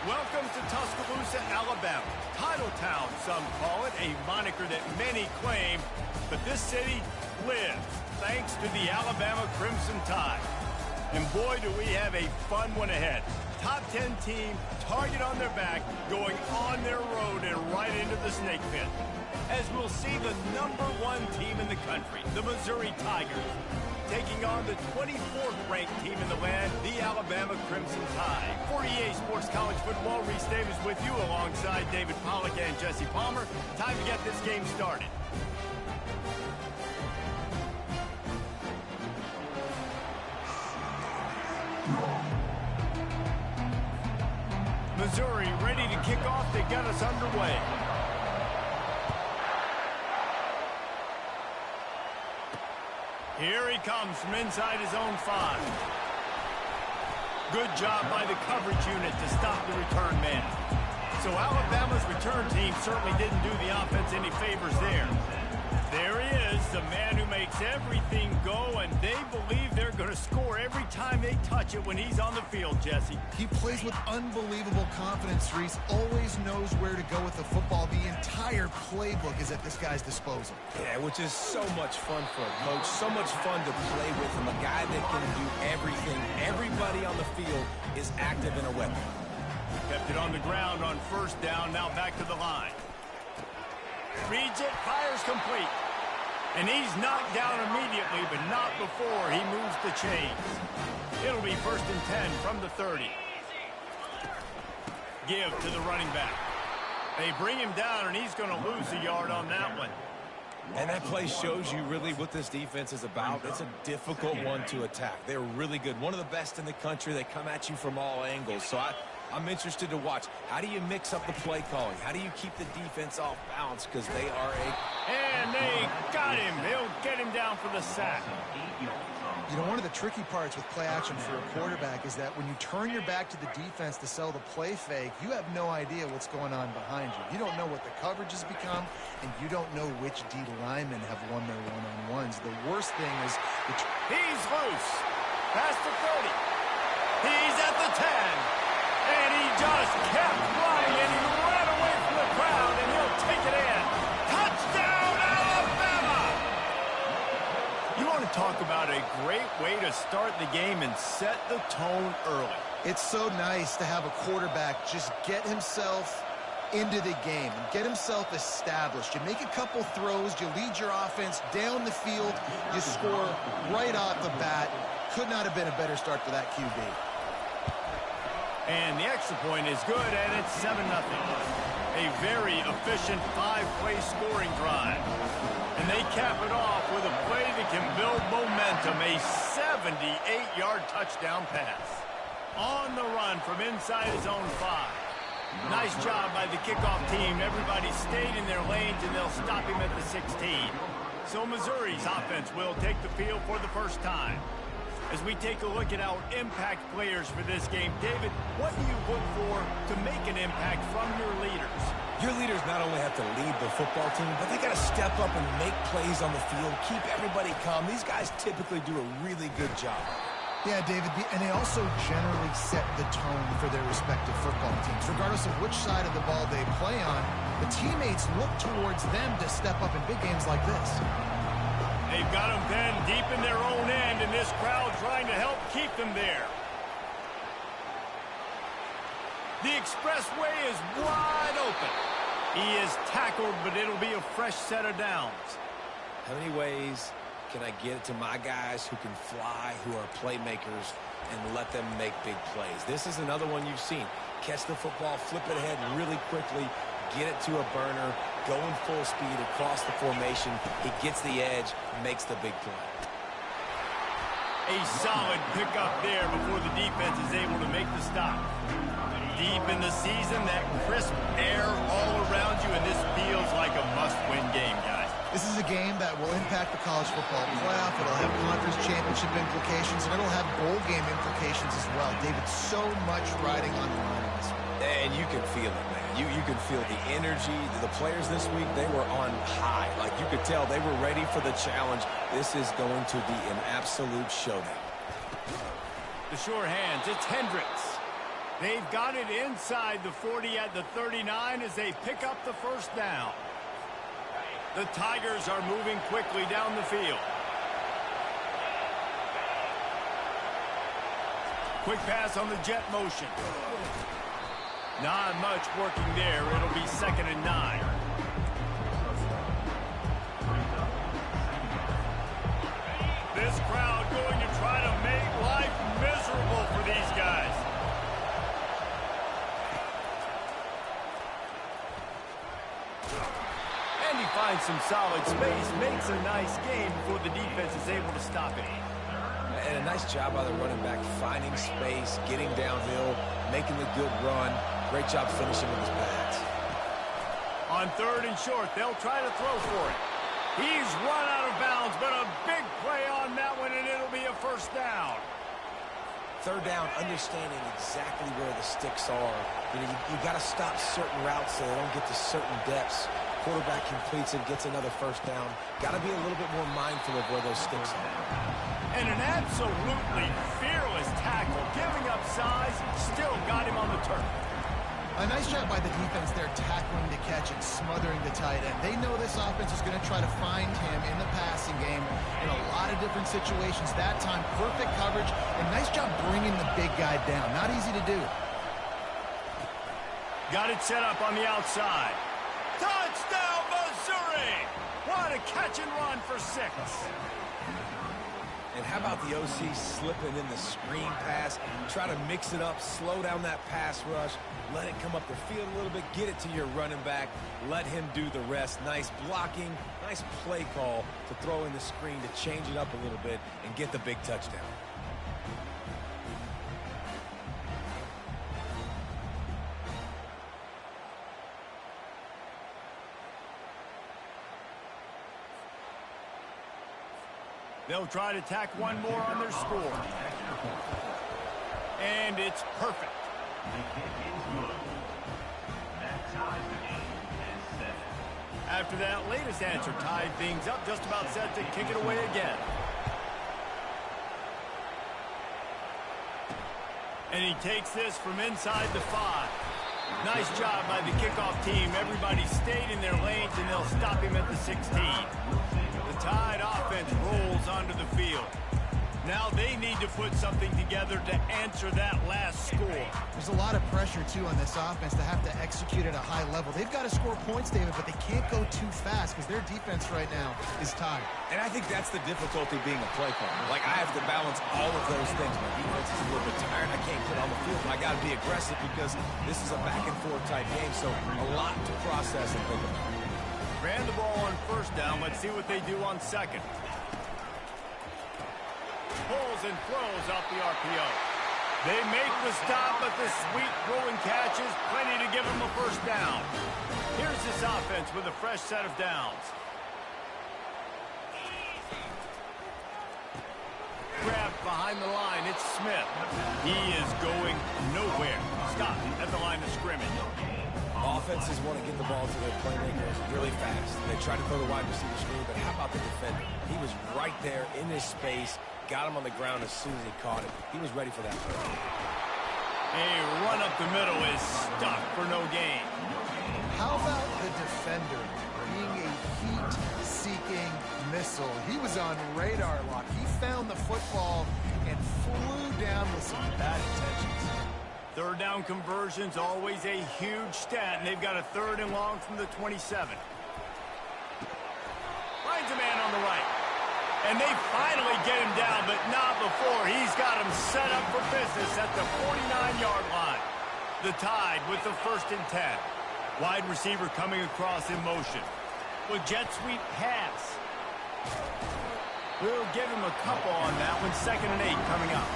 Welcome to Tuscaloosa, Alabama. Title Town, some call it, a moniker that many claim, but this city lives thanks to the Alabama Crimson Tide. And boy, do we have a fun one ahead. Top 10 team, target on their back, going on their road and right into the snake pit. As we'll see the #1 team in the country, the Missouri Tigers, taking on the 24th ranked team in the land, the Alabama Crimson Tide. For EA Sports College Football, Reese Davis with you alongside David Pollack and Jesse Palmer. Time to get this game started. Missouri ready to kick off. They got us underway. Here he comes from inside his own 5. Good job by the coverage unit to stop the return man. So Alabama's return team certainly didn't do the offense any favors there. There he is, the man who makes everything go, and they believe they're going to score every time they touch it when he's on the field, Jesse. He plays with unbelievable confidence, Reese. Always knows where to go with the football. The entire playbook is at this guy's disposal. Yeah, which is so much fun for a coach, so much fun to play with him. A guy that can do everything. Everybody on the field is active in a weapon. Kept it on the ground on first down, now back to the line. Reads it, fires complete. And he's knocked down immediately, but not before he moves the chains. It'll be 1st and 10 from the 30. Give to the running back. They bring him down, and he's going to lose a yard on that one. And that play shows you really what this defense is about. It's a difficult one to attack. They're really good. One of the best in the country. They come at you from all angles. So I'm interested to watch. How do you mix up the play calling? How do you keep the defense off balance? Because they are And they got him. They'll get him down for the sack. You know, one of the tricky parts with play action for a quarterback is that when you turn your back to the defense to sell the play fake, you have no idea what's going on behind you. You don't know what the coverage has become, and you don't know which D linemen have won their one-on-ones. The worst thing is he's loose. Past the 30. He's at the 10. And he just kept running, and he ran away from the crowd, and he'll take it in. Touchdown, Alabama! You want to talk about a great way to start the game and set the tone early. It's so nice to have a quarterback just get himself into the game and get himself established. You make a couple throws, you lead your offense down the field, you score right off the bat. Could not have been a better start for that QB. And the extra point is good, and it's 7-0. A very efficient 5-play scoring drive. And they cap it off with a play that can build momentum, a 78-yard touchdown pass. On the run from inside his own 5. Nice job by the kickoff team. Everybody stayed in their lanes, and they'll stop him at the 16. So Missouri's offense will take the field for the first time. As we take a look at our impact players for this game, David, what do you look for to make an impact from your leaders? Your leaders not only have to lead the football team, but they got to step up and make plays on the field, keep everybody calm. These guys typically do a really good job. Yeah, David, and they also generally set the tone for their respective football teams. Regardless of which side of the ball they play on, the teammates look towards them to step up in big games like this. They've got them pinned deep in their own end, and this crowd trying to help keep them there. The expressway is wide open. He is tackled, but it'll be a fresh set of downs. How many ways can I get it to my guys who can fly, who are playmakers, and let them make big plays? This is another one you've seen. Catch the football, flip it ahead really quickly, get it to a burner, going full speed across the formation. He gets the edge, makes the big play. A solid pickup there before the defense is able to make the stop. Deep in the season, that crisp air all around you, and this feels like a must-win game, guys. This is a game that will impact the college football playoff. It'll have conference championship implications, and it'll have bowl game implications as well. David, so much riding on the line in this one. And you can feel it, man. You can feel the energy. The players this week, they were on high. Like, you could tell they were ready for the challenge. This is going to be an absolute showdown. The sure hands, it's Hendricks. They've got it inside the 40 at the 39 as they pick up the first down. The Tigers are moving quickly down the field. Quick pass on the jet motion. Not much working there. It'll be 2nd and 9. This crowd going to try to make life miserable for these guys. And he finds some solid space, makes a nice game before the defense is able to stop it. And a nice job by the running back, finding space, getting downhill, making the good run. Great job finishing with his pads. On 3rd and short, they'll try to throw for it. He's run out of bounds, but a big play on that one, and it'll be a first down. 3rd down, understanding exactly where the sticks are. You got to stop certain routes so they don't get to certain depths. Quarterback completes it, gets another first down. Got to be a little bit more mindful of where those sticks are. And an absolutely fearless tackle, giving up size, still got him on the turf. A nice job by the defense there, tackling the catch and smothering the tight end. They know this offense is going to try to find him in the passing game in a lot of different situations. That time, perfect coverage, and nice job bringing the big guy down. Not easy to do. Got it set up on the outside. Touchdown, Missouri! What a catch and run for 6. And how about the OC slipping in the screen pass? Try to mix it up, slow down that pass rush, let it come up the field a little bit, get it to your running back, let him do the rest. Nice blocking, nice play call to throw in the screen to change it up a little bit and get the big touchdown. They'll try to tack one more on their score. And it's perfect. After that latest answer tied things up, just about set to kick it away again. And he takes this from inside the 5. Nice job by the kickoff team. Everybody stayed in their lanes, and they'll stop him at the 16. The Tide offense rolls onto the field. Now they need to put something together to answer that last score. There's a lot of pressure, too, on this offense to have to execute at a high level. They've got to score points, David, but they can't go too fast because their defense right now is tired. And I think that's the difficulty being a play caller. Like, I have to balance all of those things. My defense is a little bit tired. I can't get on the field, but I got to be aggressive because this is a back-and-forth type game, so a lot to process and think about. Ran the ball on first down. Let's see what they do on second. Pulls and throws off the RPO. They make the stop, but the sweet throwing catch is plenty to give them a first down. Here's this offense with a fresh set of downs. Grabbed behind the line. It's Smith. He is going nowhere. Stop at the line of scrimmage. Offenses want to get the ball to their playmakers really fast. They try to throw the wide receiver screen, but how about the defender? He was right there in his space, got him on the ground as soon as he caught it. He was ready for that play. A run up the middle is stuck for no gain. How about the defender being a heat-seeking missile? He was on radar lock. He found the football and flew down with some bad intentions. Third down conversion's always a huge stat, and they've got a 3rd and long from the 27. Finds a man on the right. And they finally get him down, but not before. He's got him set up for business at the 49-yard line. The Tide with the 1st and 10. Wide receiver coming across in motion. With jet sweep pass. We'll give him a couple on that one. 2nd and 8 coming up.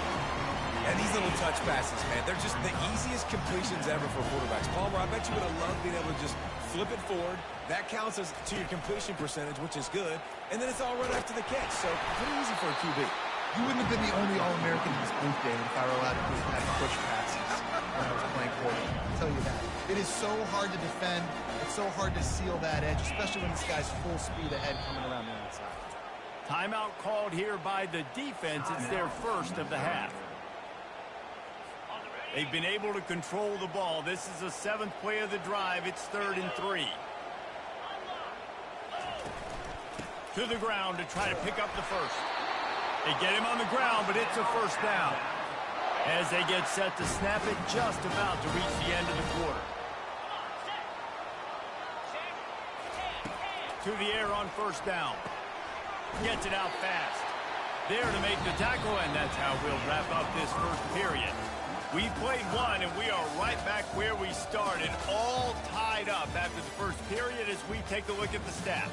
And these little touch passes, man, they're just the easiest completions ever for quarterbacks. Palmer, I bet you would have loved being able to just flip it forward. That counts as to your completion percentage, which is good. And then it's all right after the catch. So pretty easy for a QB. You wouldn't have been the only All-American in this booth, David, if I were allowed to have push passes when I was playing quarterback. I'll tell you that. It is so hard to defend. It's so hard to seal that edge, especially when this guy's full speed ahead coming around the outside. Timeout called here by the defense. It's their first of the half. They've been able to control the ball. This is the 7th play of the drive. It's 3rd and 3. To the ground to try to pick up the first. They get him on the ground, but it's a first down. As they get set to snap it, just about to reach the end of the quarter. To the air on first down. Gets it out fast. There to make the tackle, and that's how we'll wrap up this first period. We played one, and we are right back where we started, all tied up after the first period as we take a look at the stats.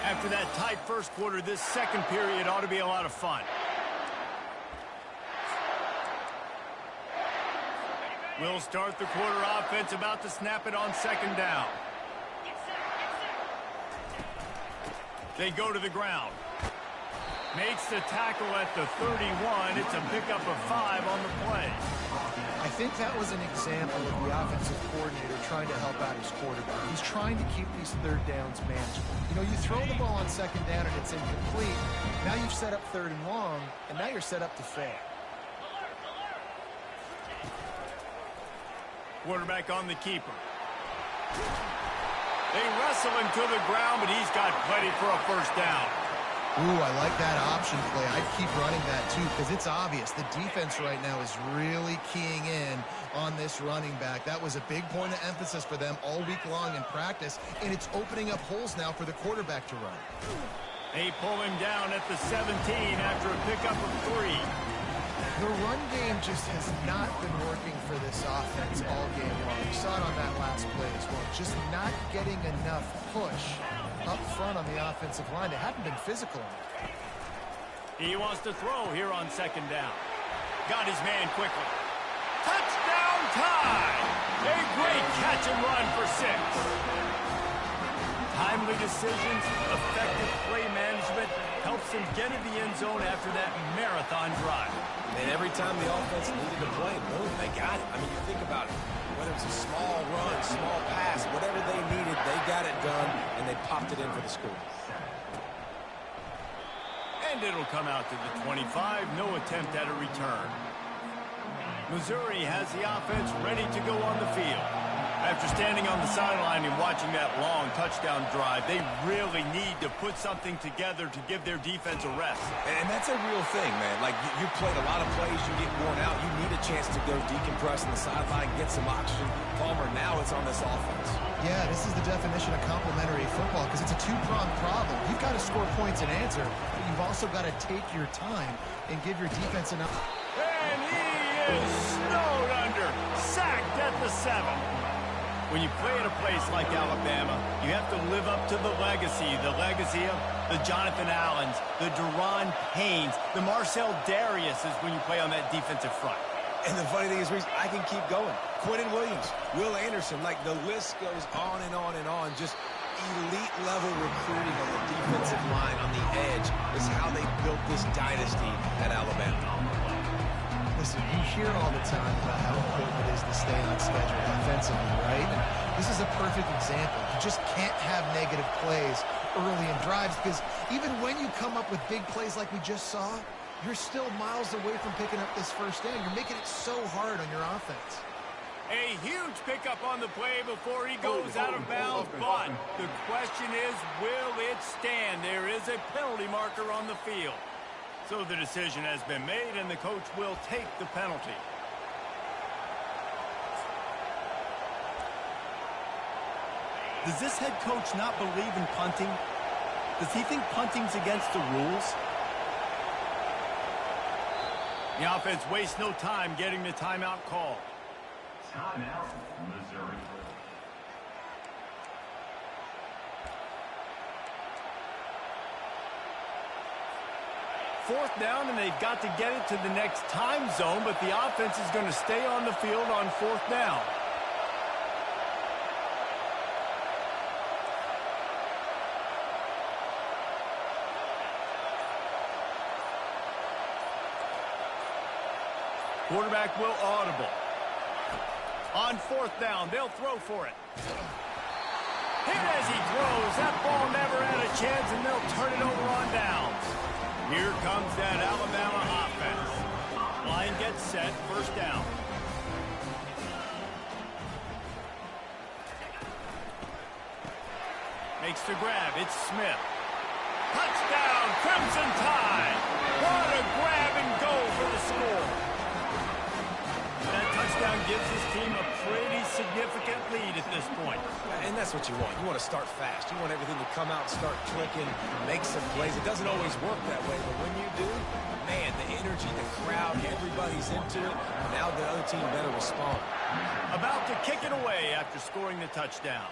After that tight first quarter, this second period ought to be a lot of fun. We'll start the quarter offense, about to snap it on second down. They go to the ground. Makes the tackle at the 31. It's a pickup of 5 on the play. I think that was an example of the offensive coordinator trying to help out his quarterback. He's trying to keep these third downs manageable. You know, you throw the ball on second down and it's incomplete. Now you've set up 3rd and long, and now you're set up to fail. Quarterback on the keeper. They wrestle him to the ground, but he's got plenty for a first down. Ooh, I like that option play. I'd keep running that too, because it's obvious the defense right now is really keying in on this running back. That was a big point of emphasis for them all week long in practice, and it's opening up holes now for the quarterback to run. They pull him down at the 17 after a pickup of 3. The run game just has not been working for this offense all game long. You saw it on that last play as well. Just not getting enough push up front on the offensive line. They haven't been physical enough. He wants to throw here on second down. Got his man quickly. Touchdown time! A great catch and run for 6. Timely decisions, effective play management helps them get in the end zone after that marathon drive. And every time the offense needed to play, boom, they got it. I mean, you think about it. Whether it's a small run, small pass, whatever they needed, they got it done, and they popped it in for the score. And it'll come out to the 25. No attempt at a return. Missouri has the offense ready to go on the field. After standing on the sideline and watching that long touchdown drive, they really need to put something together to give their defense a rest. And that's a real thing, man. Like, you played a lot of plays, you get worn out, you need a chance to go decompress on the sideline, get some oxygen. Palmer, now it's on this offense. Yeah, this is the definition of complementary football, because it's a two-pronged problem. You've got to score points and answer, but you've also got to take your time and give your defense enough. And he is snowed under, sacked at the 7. When you play at a place like Alabama, you have to live up to the legacy of the Jonathan Allens, the Deron Paynes, the Marcel Dariuses when you play on that defensive front. And the funny thing is, Reese, I can keep going. Quentin Williams, Will Anderson, like the list goes on and on and on. Just elite level recruiting on the defensive line, on the edge, is how they built this dynasty at Alabama. Listen, you hear all the time about how important it is to stay on schedule offensively, right? And this is a perfect example. You just can't have negative plays early in drives, because even when you come up with big plays like we just saw, you're still miles away from picking up this first down. You're making it so hard on your offense. A huge pickup on the play before he goes out of bounds, but the question is, will it stand? There is a penalty marker on the field. So the decision has been made, and the coach will take the penalty. Does this head coach not believe in punting? Does he think punting's against the rules? The offense wastes no time getting the timeout call. Timeout, Missouri. Fourth down, and they've got to get it to the next time zone, but the offense is going to stay on the field on fourth down. Quarterback will audible. On fourth down, they'll throw for it. Hit as he throws. That ball never had a chance, and they'll turn it over on downs. Here comes that Alabama offense. Line gets set, first down. Makes the grab. It's Smith. Touchdown, Crimson Tide. What a grab and go for the score. That touchdown gives his team a pretty significant lead at this point. And that's what you want. You want to start fast. You want everything to come out and start clicking, make some plays. It doesn't always work that way, but when you do, man, the energy, the crowd, everybody's into it. Now the other team better respond. About to kick it away after scoring the touchdown.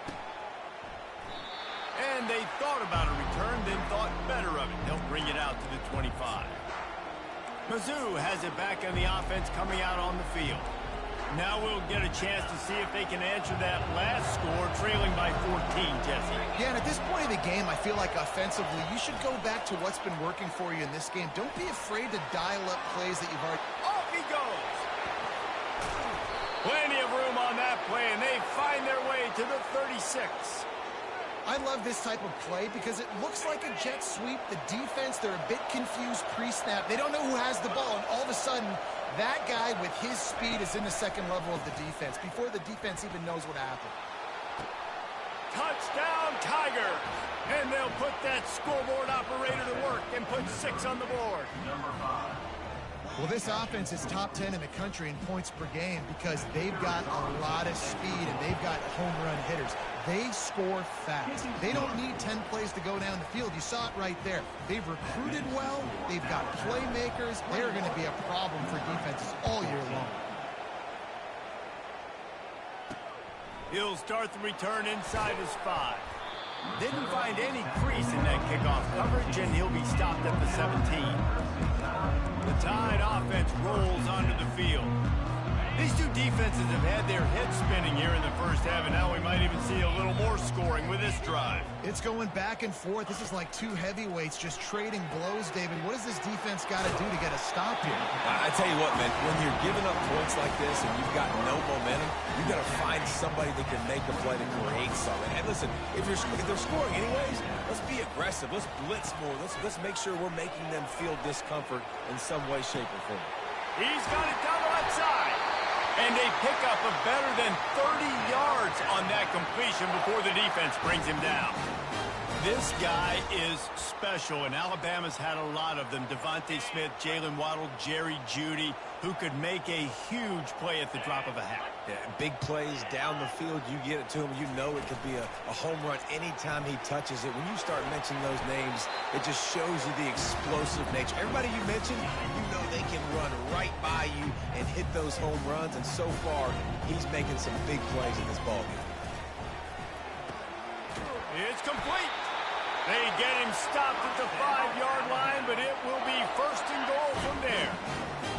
And they thought about a return, then thought better of it. They'll bring it out to the 25. Mizzou has it back on the offense coming out on the field. Now we'll get a chance to see if they can answer that last score, trailing by 14, Jesse. Yeah, and at this point of the game, I feel like offensively, you should go back to what's been working for you in this game. Don't be afraid to dial up plays that you've already... Off he goes! Plenty of room on that play, and they find their way to the 36. I love this type of play because it looks like a jet sweep. The defense, they're a bit confused pre-snap. They don't know who has the ball, and all of a sudden, that guy with his speed is in the second level of the defense before the defense even knows what happened. Touchdown, Tiger! And they'll put that scoreboard operator to work and put 6 on the board. Number 5. Well, this offense is top 10 in the country in points per game because they've got a lot of speed and they've got home run hitters. They score fast. They don't need 10 plays to go down the field. You saw it right there. They've recruited well. They've got playmakers. They're going to be a problem for defenses all year long. He'll start the return inside his 5. Didn't find any crease in that kickoff coverage, and he'll be stopped at the 17. The Tide offense rolls onto the field. These two defenses have had their heads spinning here in the first half, and now we might even see a little more scoring with this drive. It's going back and forth. This is like two heavyweights just trading blows, David. What does this defense got to do to get a stop here? I tell you what, man, when you're giving up points like this and you've got no momentum, you've got to find somebody that can make a play to create something. And listen, if they're scoring anyways, let's be aggressive. Let's blitz more. Let's make sure we're making them feel discomfort in some way, shape, or form. He's got it down the left side. And they pick up a better than 30 yards on that completion before the defense brings him down. This guy is special, and Alabama's had a lot of them. Devontae Smith, Jalen Waddle, Jerry Jeudy, who could make a huge play at the drop of a hat. Yeah, big plays down the field, you get it to him. You know it could be a home run anytime he touches it. When you start mentioning those names, it just shows you the explosive nature. Everybody you mentioned, you know they can run right by you and hit those home runs, and so far, he's making some big plays in this ballgame. It's complete. They get him stopped at the 5-yard line, but it will be first and goal from there.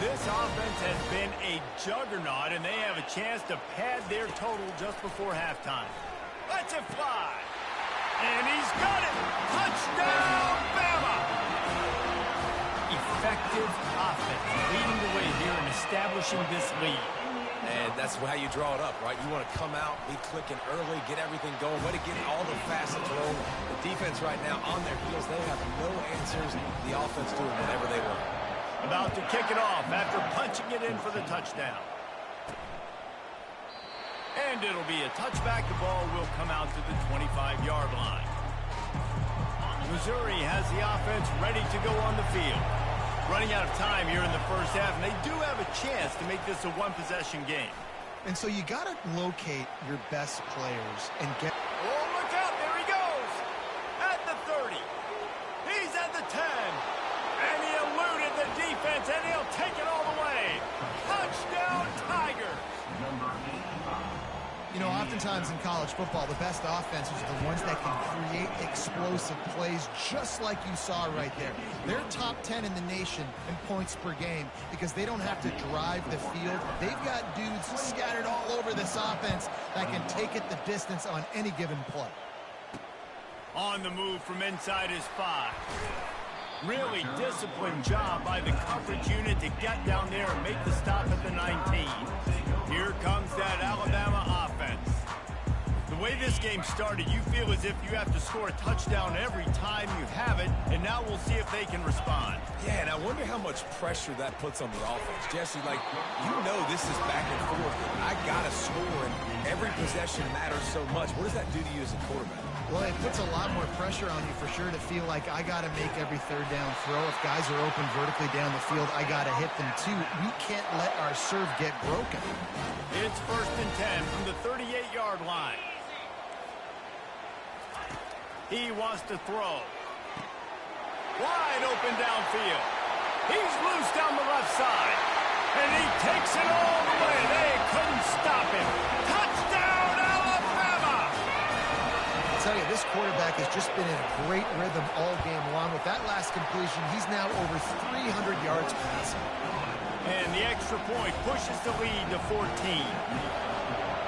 This offense has been a juggernaut, and they have a chance to pad their total just before halftime. Let's it fly. And he's got it. Touchdown, Bama! Effective offense, leading the way here and establishing this lead. And that's how you draw it up, right? You want to come out, be clicking early, get everything going, way to get all the facets rolling. The defense right now on their heels, they have no answers. The offense doing whatever they want. About to kick it off after punching it in for the touchdown. And it'll be a touchback. The ball will come out to the 25-yard line. Missouri has the offense ready to go on the field. Running out of time here in the first half, and they do have a chance to make this a one-possession game. And so you got to locate your best players and get... Oh, look out. There he goes. At the 30. He's at the 10. And he eluded the defense, and he'll take it all the way. Touchdown, Tigers. Number 85. You know, oftentimes in college football, the best offenses are the ones that can create explosive plays just like you saw right there. They're top 10 in the nation in points per game because they don't have to drive the field. They've got dudes scattered all over this offense that can take it the distance on any given play. On the move from inside his 5. Really disciplined job by the coverage unit to get down there and make the stop at the 19. Here comes that Alabama offense. The way this game started, you feel as if you have to score a touchdown every time you have it, and now we'll see if they can respond. Yeah, and I wonder how much pressure that puts on the offense. Jesse, like, you know this is back and forth. I got to score, and every possession matters so much. What does that do to you as a quarterback? Well, it puts a lot more pressure on you for sure to feel like I got to make every third down throw. If guys are open vertically down the field, I got to hit them too. We can't let our serve get broken. It's 1st and 10 from the 38-yard line. He wants to throw. Wide open downfield. He's loose down the left side. And he takes it all the way. They couldn't stop him. Touchdown, Alabama! I tell you, this quarterback has just been in a great rhythm all game long. With that last completion, he's now over 300 yards passing. And the extra point pushes the lead to 14.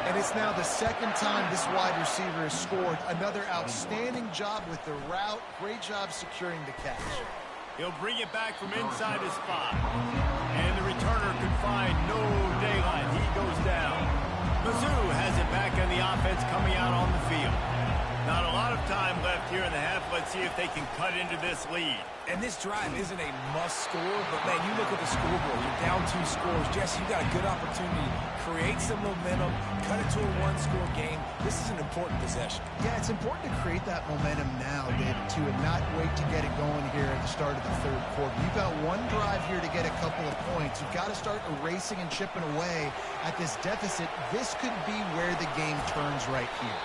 And it's now the second time this wide receiver has scored. Another outstanding job with the route. Great job securing the catch. He'll bring it back from inside his spot. And the returner can find no daylight. He goes down. Mizzou has it back on the offense coming out on the field. Not a lot of time left here in the half. Let's see if they can cut into this lead. And this drive isn't a must score, but, man, you look at the scoreboard. You're down 2 scores. Jesse, you got a good opportunity to create some momentum, cut it to a 1-score game. This is an important possession. Yeah, it's important to create that momentum now, David, too, and not wait to get it going here at the start of the third quarter. You've got one drive here to get a couple of points. You've got to start erasing and chipping away at this deficit. This could be where the game turns right here.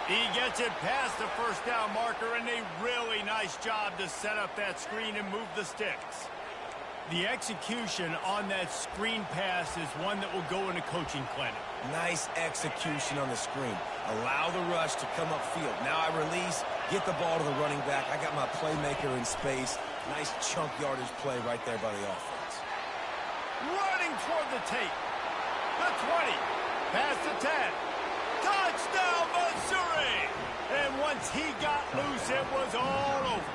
He gets it past the first down marker, and a really nice job to set up that screen and move the sticks. The execution on that screen pass is one that will go in a coaching clinic. Nice execution on the screen. Allow the rush to come upfield. Now I release, get the ball to the running back. I got my playmaker in space. Nice chunk yardage play right there by the offense. Running toward the tape. The 20. Past the 10. Touchdown, Missouri! And once he got loose, it was all over.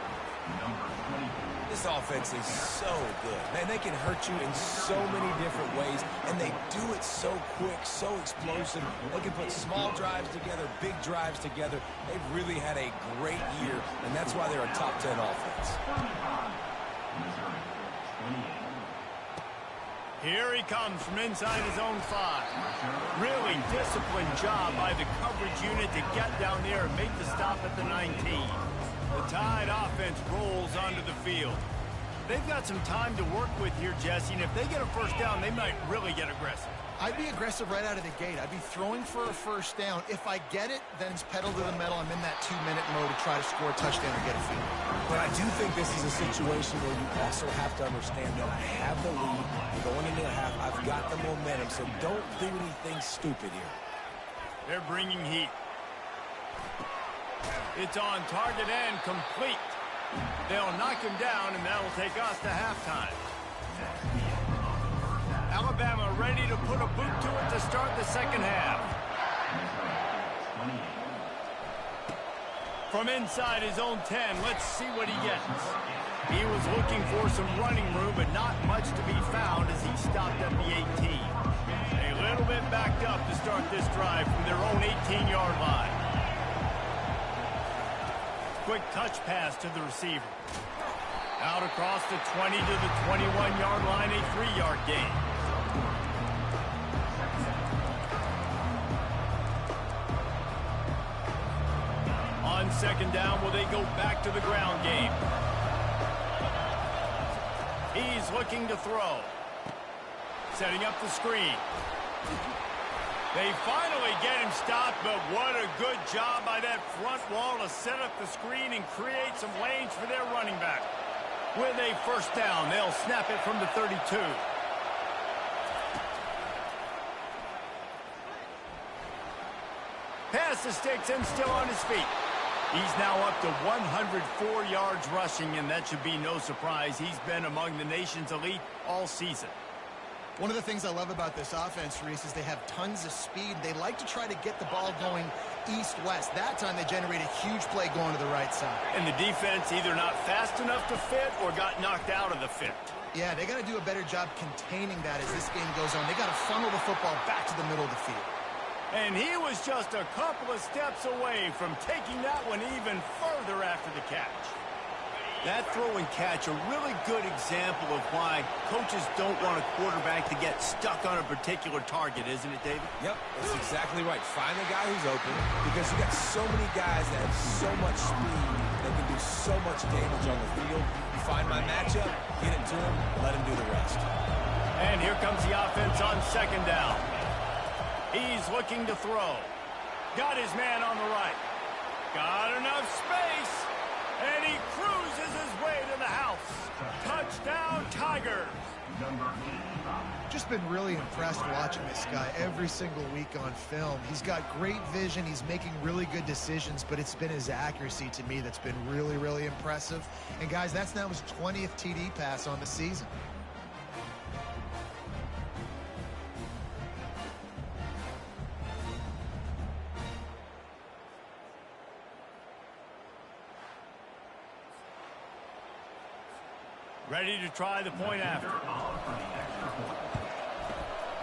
This offense is so good. Man, they can hurt you in so many different ways, and they do it so quick, so explosive. They can put small drives together, big drives together. They've really had a great year, and that's why they're a top 10 offense. Here he comes from inside his own 5. Really disciplined job by the coverage unit to get down there and make the stop at the 19. The Tide offense rolls onto the field. They've got some time to work with here, Jesse, and if they get a first down, they might really get aggressive. I'd be aggressive right out of the gate. I'd be throwing for a first down. If I get it, then it's pedal to the metal. I'm in that 2-minute mode to try to score a touchdown or get a field. But I do think this is a situation where you also have to understand that I have the lead. Going into the half, I've got the momentum, so don't do anything stupid here. They're bringing heat. It's on target and complete. They'll knock him down, and that'll take us to halftime. Alabama ready to put a boot to it to start the second half. From inside his own 10, let's see what he gets. He was looking for some running room, but not much to be found as he stopped at the 18. A little bit backed up to start this drive from their own 18-yard line. Quick touch pass to the receiver. Out across the 20 to the 21-yard line, a 3-yard gain. On second down, will they go back to the ground game? He's looking to throw. Setting up the screen. They finally get him stopped, but what a good job by that front wall to set up the screen and create some lanes for their running back. With a first down, they'll snap it from the 32. Past the sticks and still on his feet. He's now up to 104 yards rushing, and that should be no surprise. He's been among the nation's elite all season. One of the things I love about this offense, Reese, is they have tons of speed. They like to try to get the ball going east-west. That time they generate a huge play going to the right side. And the defense either not fast enough to fit or got knocked out of the fit. Yeah, they got to do a better job containing that as this game goes on. They got to funnel the football back to the middle of the field. And he was just a couple of steps away from taking that one even further after the catch. That throw and catch, a really good example of why coaches don't want a quarterback to get stuck on a particular target, isn't it, David? Yep, that's exactly right. Find the guy who's open, because you got so many guys that have so much speed that can do so much damage on the field. You find my matchup, get it to him, let him do the rest. And here comes the offense on second down. He's looking to throw. Got his man on the right. Got enough space. And he cruises his way to the house. Touchdown, Tigers. Just been really impressed watching this guy every single week on film. He's got great vision. He's making really good decisions, but it's been his accuracy to me that's been really, really impressive. And, guys, that's now his 20th TD pass on the season. Ready to try the point after.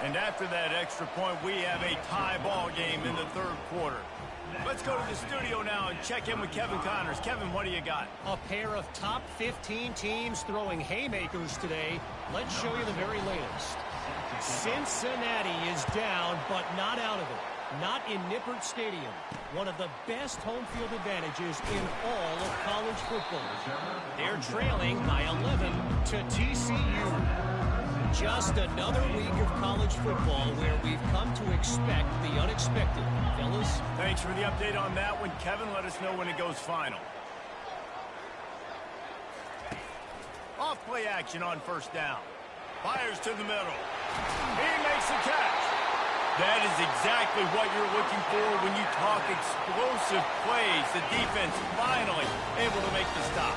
And after that extra point, we have a tie ball game in the third quarter. Let's go to the studio now and check in with Kevin Connors. Kevin, what do you got? A pair of top 15 teams throwing haymakers today. Let's show you the very latest. Cincinnati is down, but not out of it. Not in Nippert Stadium. One of the best home field advantages in all of college football. They're trailing by 11 to TCU. Just another week of college football where we've come to expect the unexpected. Fellas? Thanks for the update on that one, Kevin. Let us know when it goes final. Off play action on first down. Fires to the middle. He makes the catch. That is exactly what you're looking for when you talk explosive plays. The defense finally able to make the stop.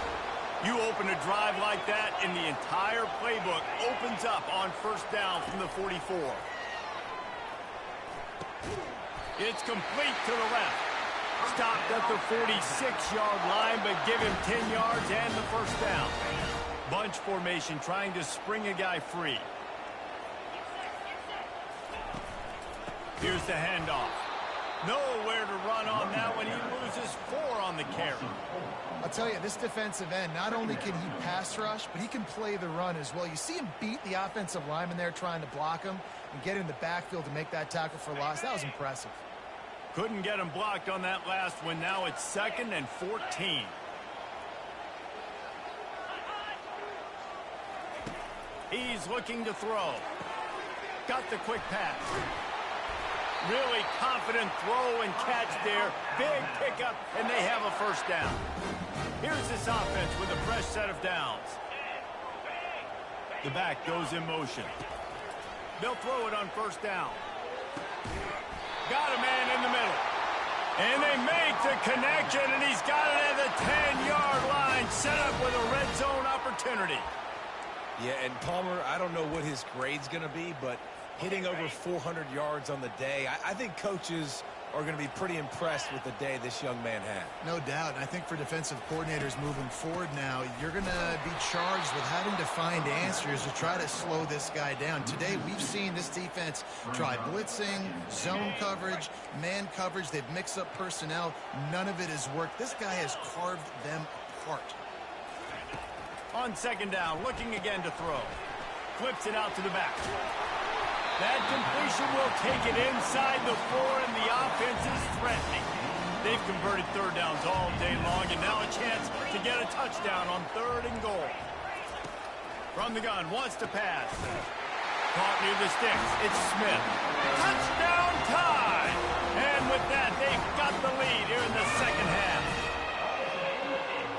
You open a drive like that, and the entire playbook opens up on first down from the 44. It's complete to the left. Stopped at the 46-yard line, but give him 10 yards and the first down. Bunch formation trying to spring a guy free. Here's the handoff. Nowhere to run on that one. He loses 4 on the carry. I'll tell you, this defensive end, not only can he pass rush, but he can play the run as well. You see him beat the offensive lineman there trying to block him and get in the backfield to make that tackle for loss. That was impressive. Couldn't get him blocked on that last one. Now it's 2nd and 14. He's looking to throw. Got the quick pass. Really confident throw and catch there. Big pickup, and they have a first down. Here's this offense with a fresh set of downs. The back goes in motion. They'll throw it on first down. Got a man in the middle. And they make the connection, and he's got it at the 10-yard line, set up with a red zone opportunity. Yeah, and Palmer, I don't know what his grade's going to be, but hitting over 400 yards on the day, I think coaches are going to be pretty impressed with the day this young man had. No doubt. And I think for defensive coordinators moving forward now, you're going to be charged with having to find answers to try to slow this guy down. Today, we've seen this defense try blitzing, zone coverage, man coverage. They've mixed up personnel. None of it has worked. This guy has carved them apart. On second down, looking again to throw. Flips it out to the back. That completion will take it inside the 4, and the offense is threatening. They've converted third downs all day long, and now a chance to get a touchdown on 3rd and goal. From the gun, wants to pass. Caught near the sticks. It's Smith. Touchdown tie! And with that, they've got the lead here in the second half.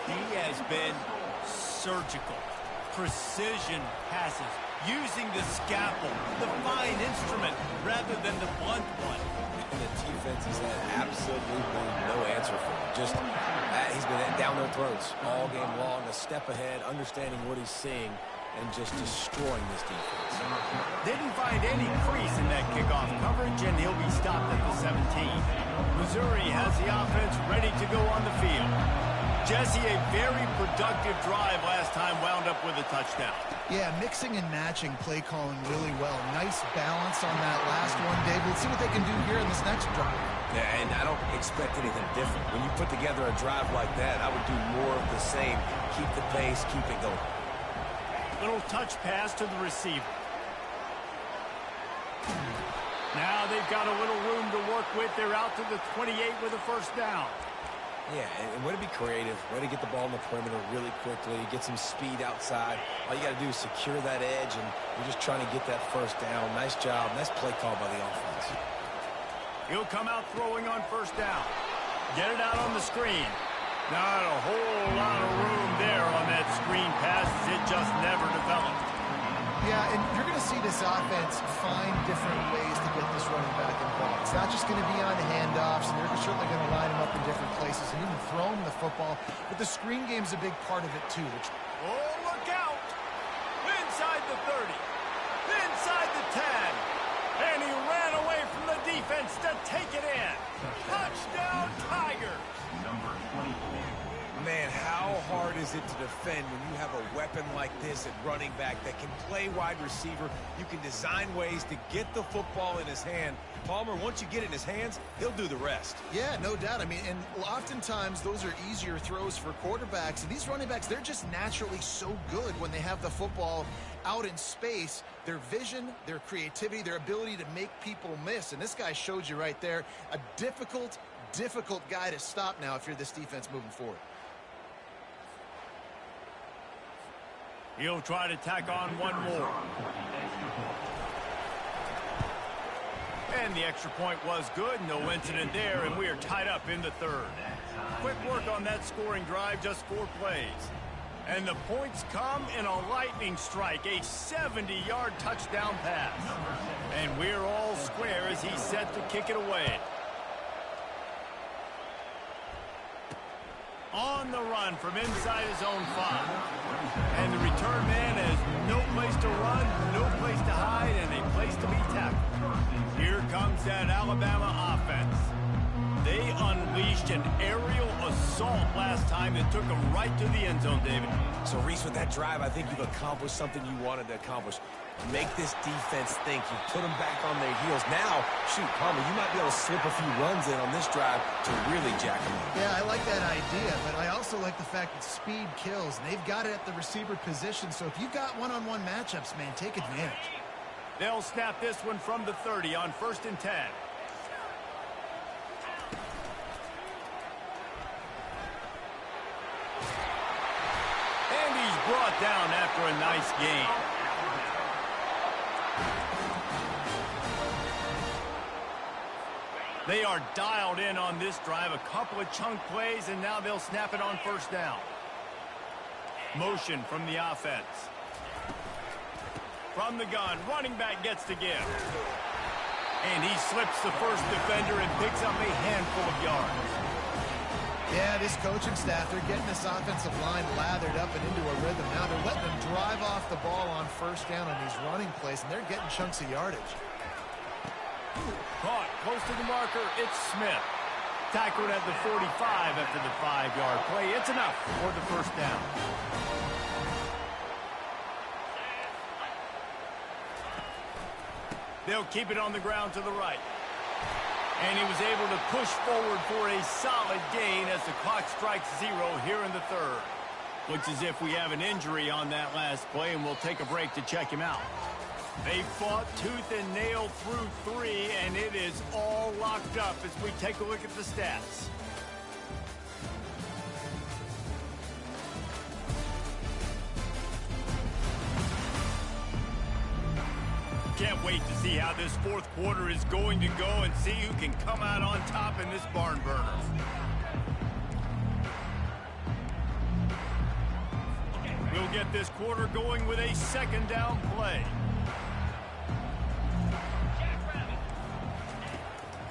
He has been surgical. Precision passes. Using the scalpel, the fine instrument, rather than the blunt one. And the defense has had absolutely no answer for him. Just, he's been down their throats all game long, a step ahead, understanding what he's seeing, and just destroying this defense. Didn't find any crease in that kickoff coverage, and he'll be stopped at the 17. Missouri has the offense ready to go on the field. Jesse, a very productive drive last time wound up with a touchdown. Yeah, mixing and matching play calling really well. Nice balance on that last one, Dave. Let's see what they can do here in this next drive. Yeah, and I don't expect anything different. When you put together a drive like that, I would do more of the same. Keep the pace, keep it going. Little touch pass to the receiver. Now they've got a little room to work with. They're out to the 28 with a first down. Yeah, and way to be creative, way to get the ball in the perimeter really quickly, get some speed outside. All you got to do is secure that edge, and you're just trying to get that first down. Nice job. Nice play call by the offense. He'll come out throwing on first down. Get it out on the screen. Not a whole lot of room there on that screen pass. It just never developed. Yeah, and you're going to see this offense find different ways to get this running back involved. It's not just going to be on handoffs, and they're certainly going to line him up in different places and even throw him the football. But the screen game's a big part of it, too. Oh, look out! Inside the 30. Inside the 10. And he ran away from the defense to take it in. Touchdown, Tigers! Number 24. Man, how hard is it to defend when you have a weapon like this at running back that can play wide receiver? You can design ways to get the football in his hand. Palmer, once you get it in his hands, he'll do the rest. Yeah, no doubt. I mean, and oftentimes those are easier throws for quarterbacks. And these running backs, they're just naturally so good when they have the football out in space. Their vision, their creativity, their ability to make people miss. And this guy showed you right there, a difficult guy to stop now if you're this defense moving forward. He'll try to tack on one more. And the extra point was good. No incident there, and we are tied up in the third. Quick work on that scoring drive, just 4 plays. And the points come in a lightning strike, a 70-yard touchdown pass. And we're all square as he's set to kick it away. On the run from inside his own 5. And the return man has no place to run, no place to hide, and a place to be tackled. Here comes that Alabama offense. They unleashed an aerial assault last time that took them right to the end zone, David. So, Reese, with that drive, I think you've accomplished something you wanted to accomplish. Make this defense think. You put them back on their heels. Now, shoot, Palmer, you might be able to slip a few runs in on this drive to really jack them up. Yeah, I like that idea, but I also like the fact that speed kills. They've got it at the receiver position, so if you've got one-on-one matchups, man, take advantage. They'll snap this one from the 30 on 1st and 10. And he's brought down after a nice gain. They are dialed in on this drive. A couple of chunk plays, and now they'll snap it on first down. Motion from the offense. From the gun, running back gets to give. And he slips the first defender and picks up a handful of yards. Yeah, this coaching staff, they're getting this offensive line lathered up and into a rhythm. Now they're letting them drive off the ball on first down on these running plays, and they're getting chunks of yardage. Caught close to the marker. It's Smith. Tackled at the 45 after the 5-yard play. It's enough for the first down. They'll keep it on the ground to the right. And he was able to push forward for a solid gain as the clock strikes 0 here in the third. Looks as if we have an injury on that last play, and we'll take a break to check him out. They fought tooth and nail through 3, and it is all locked up as we take a look at the stats. Can't wait to see how this fourth quarter is going to go and see who can come out on top in this barn burner. We'll get this quarter going with a second down play.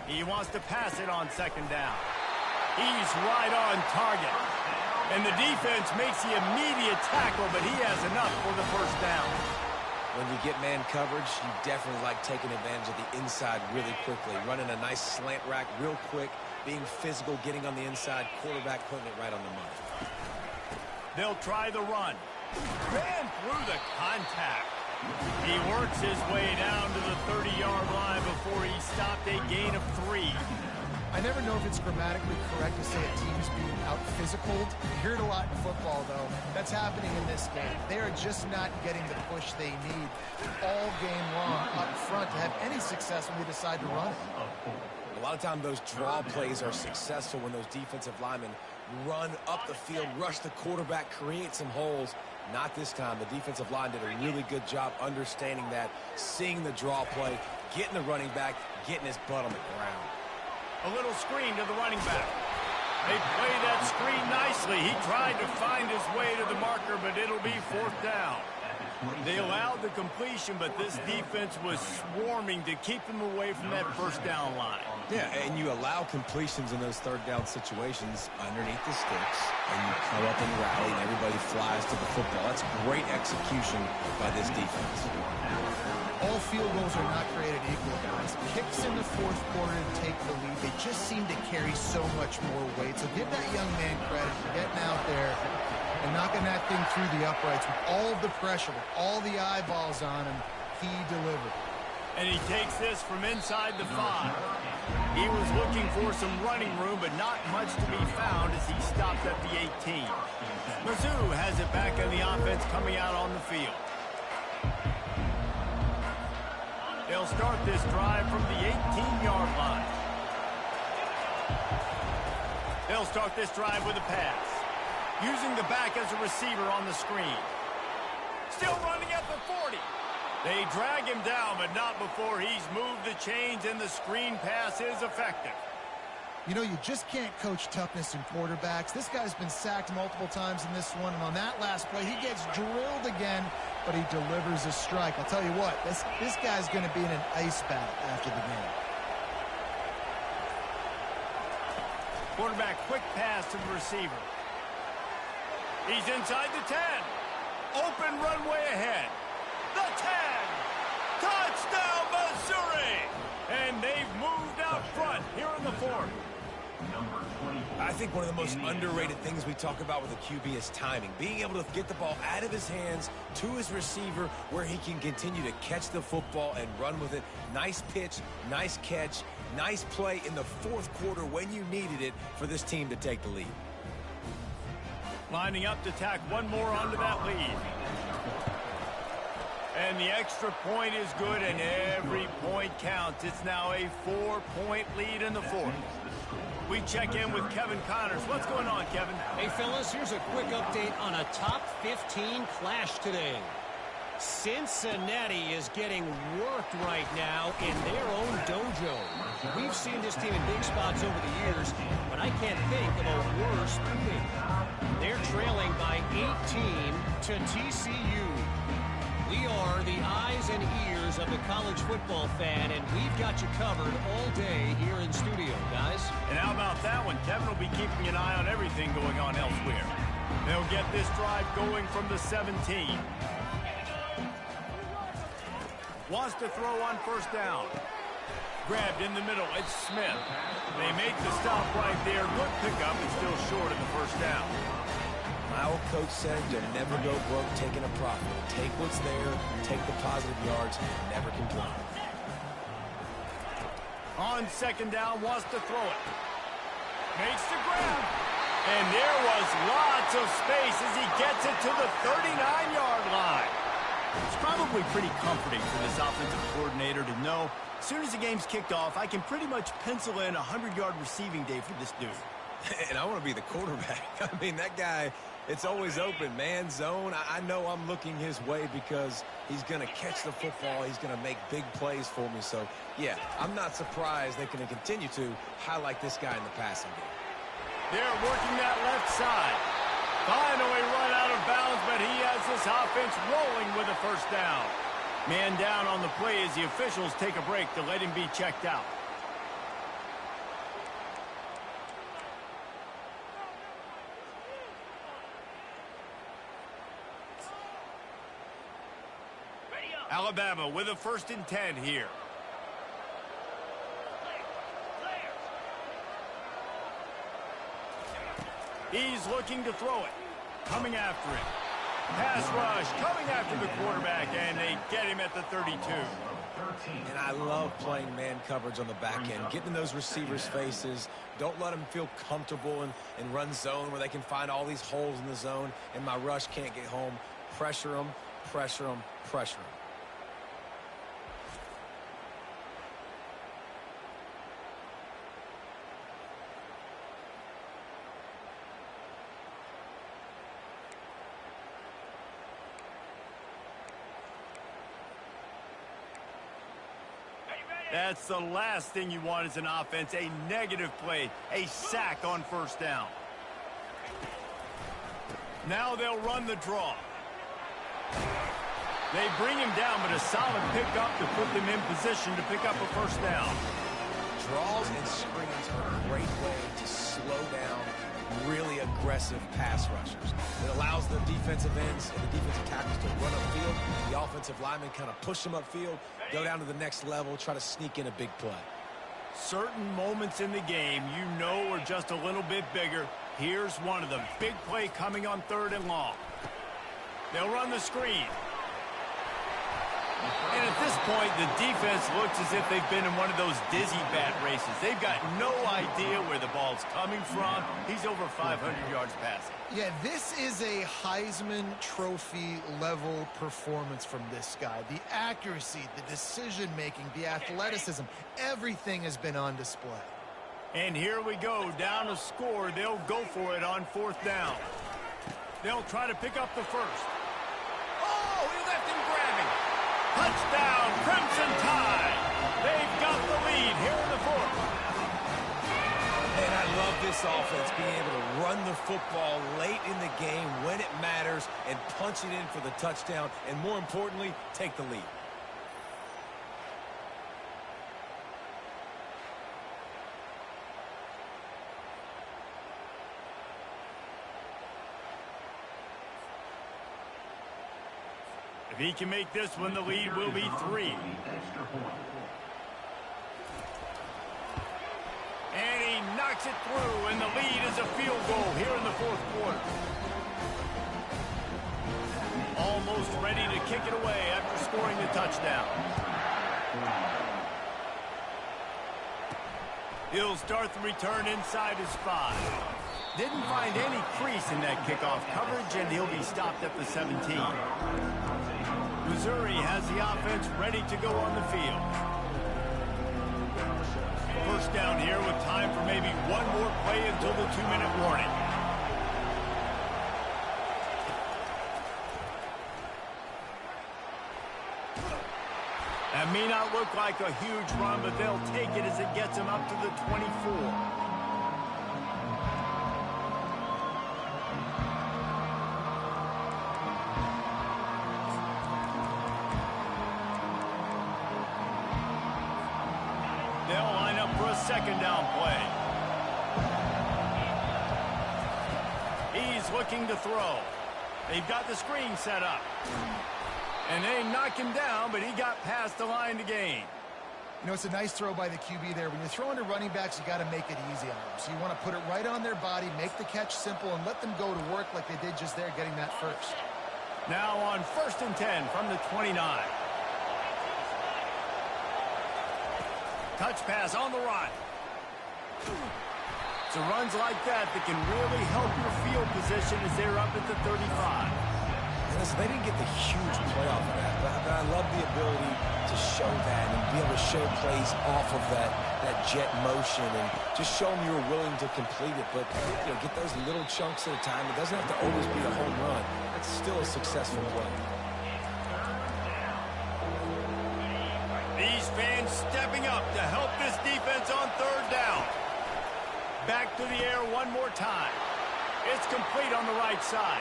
He wants to pass it on second down. He's right on target. And the defense makes the immediate tackle, but he has enough for the first down. When you get man coverage, you definitely like taking advantage of the inside really quickly. Running a nice slant rack real quick, being physical, getting on the inside, quarterback putting it right on the money. They'll try the run. Ran through the contact. He works his way down to the 30-yard line before he stopped a gain of 3. I never know if it's grammatically correct to say a team's being out-physicaled. You hear it a lot in football, though. That's happening in this game. They are just not getting the push they need all game long up front to have any success when they decide to run it. A lot of times those draw plays are successful when those defensive linemen run up the field, rush the quarterback, create some holes. Not this time. The defensive line did a really good job understanding that, seeing the draw play, getting the running back, getting his butt on the ground. A little screen to the running back. They play that screen nicely. He tried to find his way to the marker, but it'll be 4th down. They allowed the completion, but this defense was swarming to keep them away from that first down line. Yeah, and you allow completions in those 3rd down situations underneath the sticks, and you come up and rally, and everybody flies to the football. That's great execution by this defense. All field goals are not created equal, guys. Kicks in the 4th quarter to take the lead. They just seem to carry so much more weight. So give that young man credit for getting out there and knocking that thing through the uprights with all of the pressure, with all the eyeballs on him. He delivered. And he takes this from inside the 5. He was looking for some running room, but not much to be found as he stopped at the 18. Mizzou has it back in the offense coming out on the field. They'll start this drive from the 18-yard line. They'll start this drive with a pass. Using the back as a receiver on the screen. Still running at the 40. They drag him down, but not before he's moved the chains, and the screen pass is effective. You know, you just can't coach toughness in quarterbacks. This guy's been sacked multiple times in this one, and on that last play, he gets drilled again, but he delivers a strike. I'll tell you what, this guy's going to be in an ice bath after the game. Quarterback quick pass to the receiver. He's inside the 10. Open runway ahead. The 10. Touchdown, Missouri! And they've moved out front here in the 4th. I think one of the most underrated things we talk about with a QB is timing. Being able to get the ball out of his hands to his receiver where he can continue to catch the football and run with it. Nice pitch, nice catch, nice play in the 4th quarter when you needed it for this team to take the lead. Lining up to tack one more onto that lead. And the extra point is good, and every point counts. It's now a 4-point lead in the 4th. We check in with Kevin Connors. What's going on, Kevin? Hey, fellas, here's a quick update on a top 15 clash today. Cincinnati is getting worked right now in their own dojo. We've seen this team in big spots over the years, but I can't think of a worse beating. They're trailing by 18 to TCU. We are the eyes and ears of the college football fan, and we've got you covered all day here in studio, guys. And how about that one? Kevin will be keeping an eye on everything going on elsewhere. They'll get this drive going from the 17. Wants to throw on 1st down. Grabbed in the middle. It's Smith. They make the stop right there. Good pickup, but still short of the 1st down. My old coach said you'll never go broke taking a profit. Take what's there, take the positive yards, and never complain. On 2nd down, wants to throw it. Makes the grab. And there was lots of space as he gets it to the 39-yard line. It's probably pretty comforting for this offensive coordinator to know as soon as the game's kicked off, I can pretty much pencil in a 100-yard receiving day for this dude. And I want to be the quarterback. I mean, that guy, it's always open, man, zone. I know I'm looking his way because he's going to catch the football. He's going to make big plays for me. So, yeah, I'm not surprised they can continue to highlight this guy in the passing game. They're working that left side. Finally run out of bounds, but he has this offense rolling with a 1st down. Man down on the play as the officials take a break to let him be checked out. Alabama with a 1st and 10 here. He's looking to throw it. Coming after him. Pass rush coming after the quarterback, and they get him at the 32. And I love playing man coverage on the back end, getting in those receivers' faces. Don't let them feel comfortable and run zone where they can find all these holes in the zone, and my rush can't get home. Pressure them, pressure them, pressure them. That's the last thing you want as an offense, a negative play, a sack on first down. Now they'll run the draw. They bring him down, but a solid pickup to put them in position to pick up a first down. Draws and screens are a great way to slow down really aggressive pass rushers. It allows the defensive ends and the defensive tackles to run upfield. The offensive linemen kind of push them upfield, go down to the next level, try to sneak in a big play. Certain moments in the game you know are just a little bit bigger. Here's one of them. Big play coming on 3rd and long. They'll run the screen. And at this point, the defense looks as if they've been in one of those dizzy bat races. They've got no idea where the ball's coming from. He's over 500 yards passing. Yeah, this is a Heisman Trophy level performance from this guy. The accuracy, the decision-making, the athleticism, everything has been on display. And here we go, down a score. They'll go for it on 4th down. They'll try to pick up the first. Oh, he left him grabbing. Touchdown, Crimson Tide. They've got the lead here in the 4th. And I love this offense being able to run the football late in the game when it matters and punch it in for the touchdown, and more importantly, take the lead. If he can make this one, the lead will be 3. And he knocks it through, and the lead is a field goal here in the 4th quarter. Almost ready to kick it away after scoring the touchdown. He'll start the return inside his 5. Didn't find any crease in that kickoff coverage, and he'll be stopped at the 17. Missouri has the offense ready to go on the field. First down here with time for maybe one more play until the 2-minute warning. That may not look like a huge run, but they'll take it as it gets them up to the 24. Second down play. He's looking to throw. They've got the screen set up. And they knock him down, but he got past the line to gain. You know, it's a nice throw by the QB there. When you're throwing to running backs, you got to make it easy on them. So you want to put it right on their body, make the catch simple, and let them go to work like they did just there, getting that first. Now on 1st and 10 from the 29. Touch pass on the run. So runs like that can really help your field position as they're up at the 35. And listen, they didn't get the huge play off of that, but I love the ability to show that and be able to show plays off of that jet motion and just show them you were willing to complete it. But you know, get those little chunks at a time. It doesn't have to always be a home run. It's still a successful play. These fans stepping up to help this defense on 3rd down. Back to the air one more time. It's complete on the right side.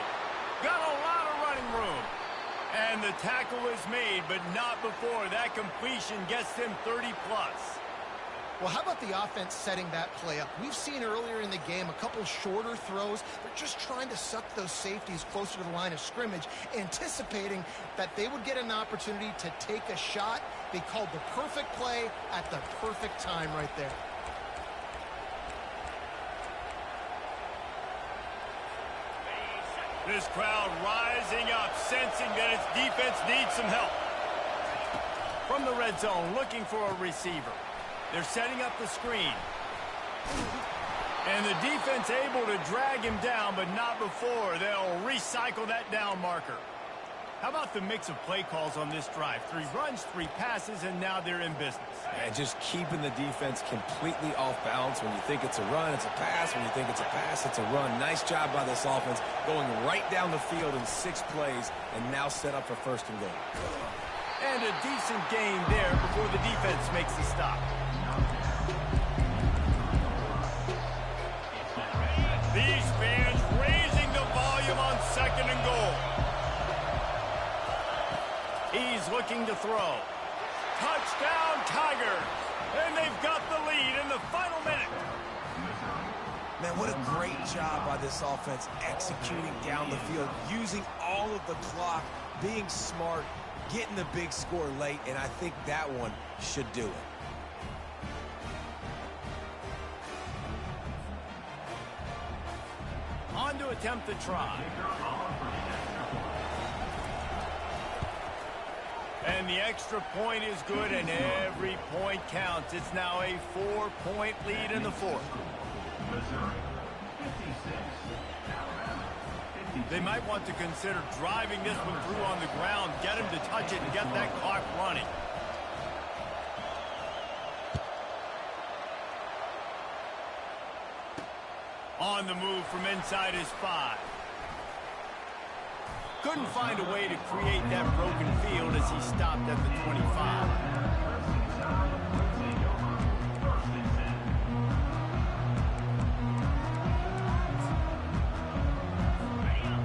Got a lot of running room. And the tackle is made, but not before that completion gets them 30-plus. Well, how about the offense setting that play up? We've seen earlier in the game a couple shorter throws. They're just trying to suck those safeties closer to the line of scrimmage, anticipating that they would get an opportunity to take a shot. They called the perfect play at the perfect time right there. This crowd rising up, sensing that its defense needs some help. From the red zone, looking for a receiver. They're setting up the screen. And the defense able to drag him down, but not before they'll recycle that down marker. How about the mix of play calls on this drive? 3 runs, 3 passes, and now they're in business. And just keeping the defense completely off balance. When you think it's a run, it's a pass. When you think it's a pass, it's a run. Nice job by this offense, going right down the field in 6 plays, and now set up for 1st and goal. And a decent gain there before the defense makes the stop. These fans raising the volume on 2nd and goal. He's looking to throw. Touchdown, Tigers! And they've got the lead in the final minute. Man, what a great job by this offense executing down the field, using all of the clock, being smart, getting the big score late, and I think that one should do it. On to attempt the try. And the extra point is good, and every point counts. It's now a 4-point lead in the 4th. They might want to consider driving this one through on the ground, get him to touch it, and get that clock running. On the move from inside his 5. Couldn't find a way to create that broken field as he stopped at the 25.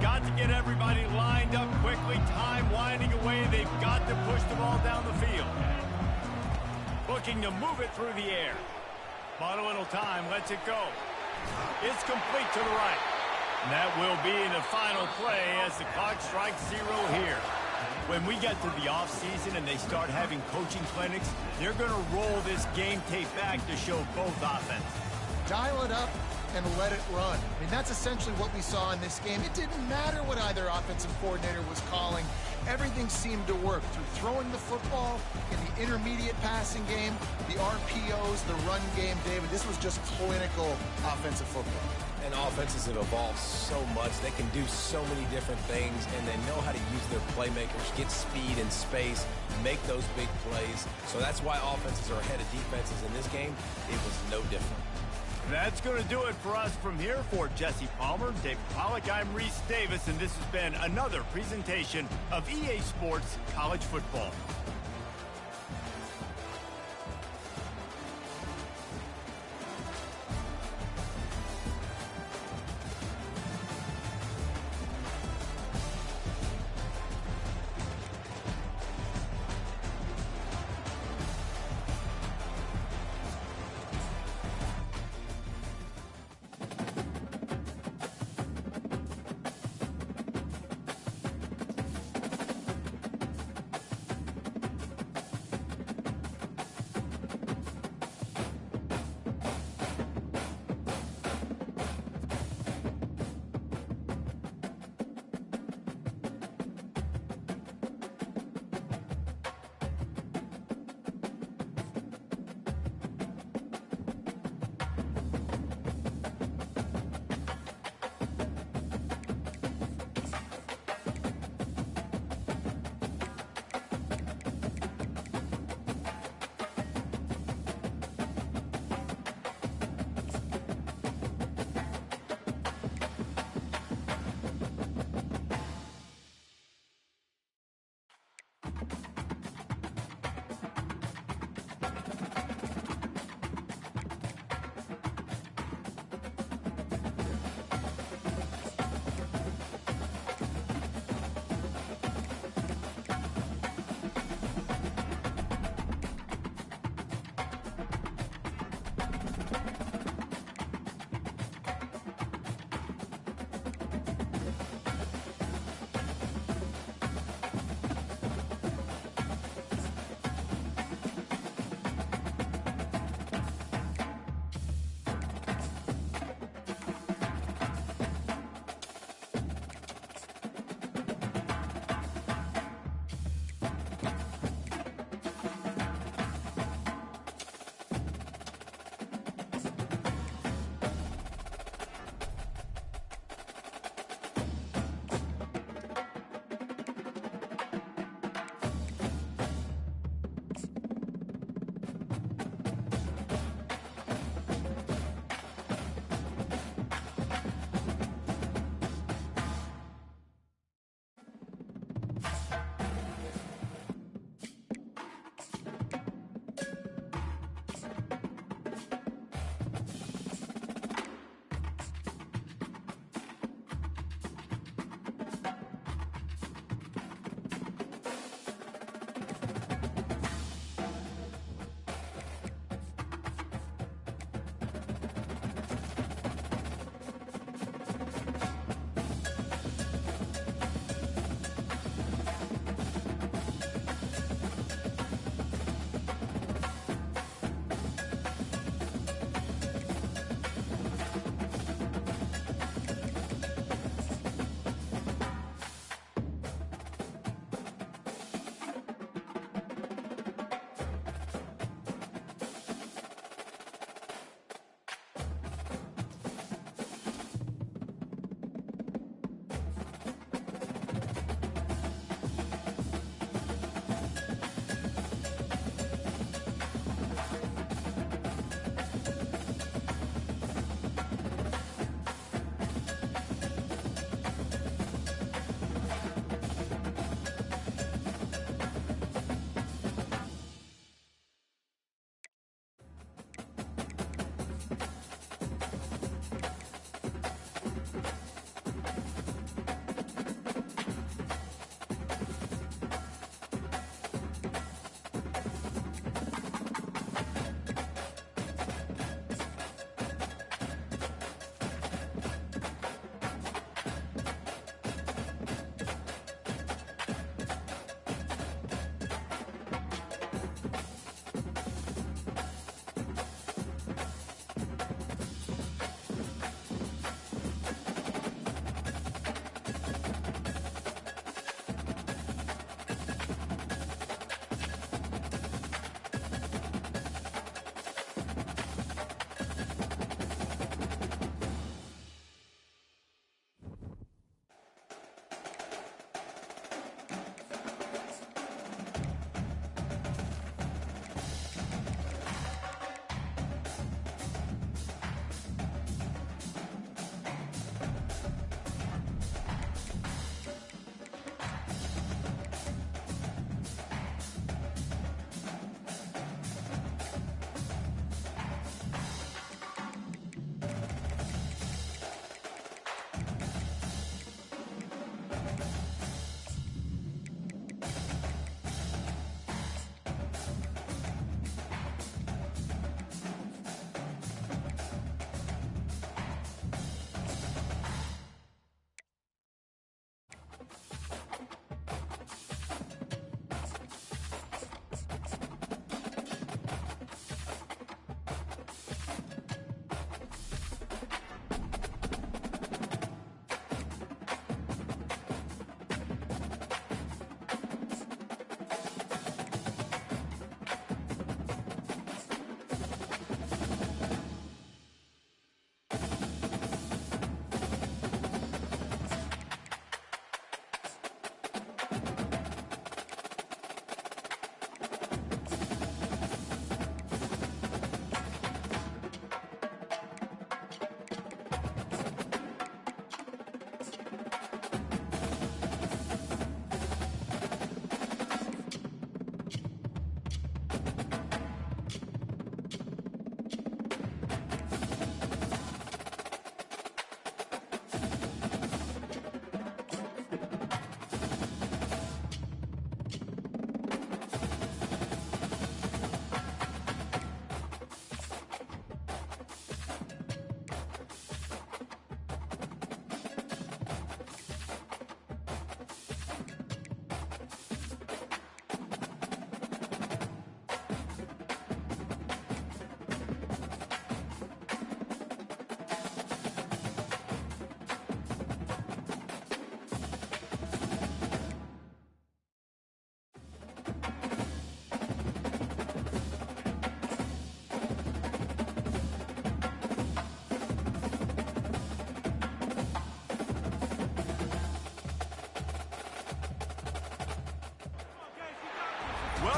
Got to get everybody lined up quickly. Time winding away. They've got to push the ball down the field. Looking to move it through the air. But a little time. Lets it go. It's complete to the right. And that will be the final play as the clock strikes 0 here. When we get to the offseason and they start having coaching clinics, they're going to roll this game tape back to show both offense. Dial it up and let it run. I mean, that's essentially what we saw in this game. It didn't matter what either offensive coordinator was calling. Everything seemed to work through throwing the football in the intermediate passing game, the RPOs, the run game. David, this was just clinical offensive football. And offenses have evolved so much. They can do so many different things, and they know how to use their playmakers, get speed and space, make those big plays. So that's why offenses are ahead of defenses in this game. It was no different. That's going to do it for us from here. For Jesse Palmer, David Pollack, I'm Reese Davis, and this has been another presentation of EA Sports College Football.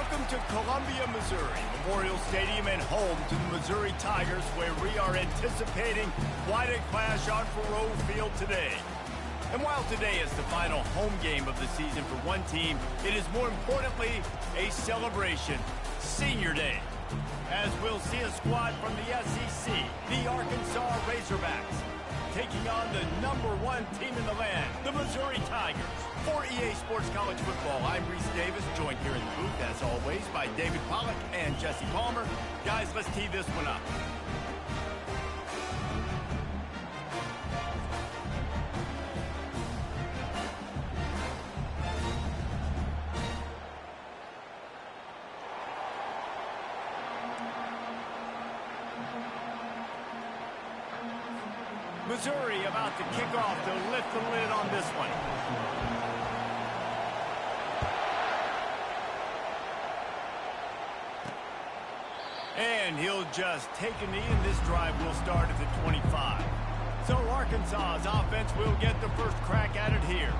Welcome to Columbia, Missouri, Memorial Stadium and home to the Missouri Tigers, where we are anticipating quite a clash on Faurot Field today. And while today is the final home game of the season for one team, it is more importantly a celebration, Senior Day, as we'll see a squad from the SEC, the Arkansas Razorbacks, taking on the #1 team in the land, the Missouri Tigers. For EA Sports College Football, I'm Reese Davis, joined here in the booth, as always, by David Pollack and Jesse Palmer. Guys, let's tee this one up. Missouri about to kick off to lift the lid on this one. And he'll just take a knee, and this drive will start at the 25. So Arkansas's offense will get the first crack at it here.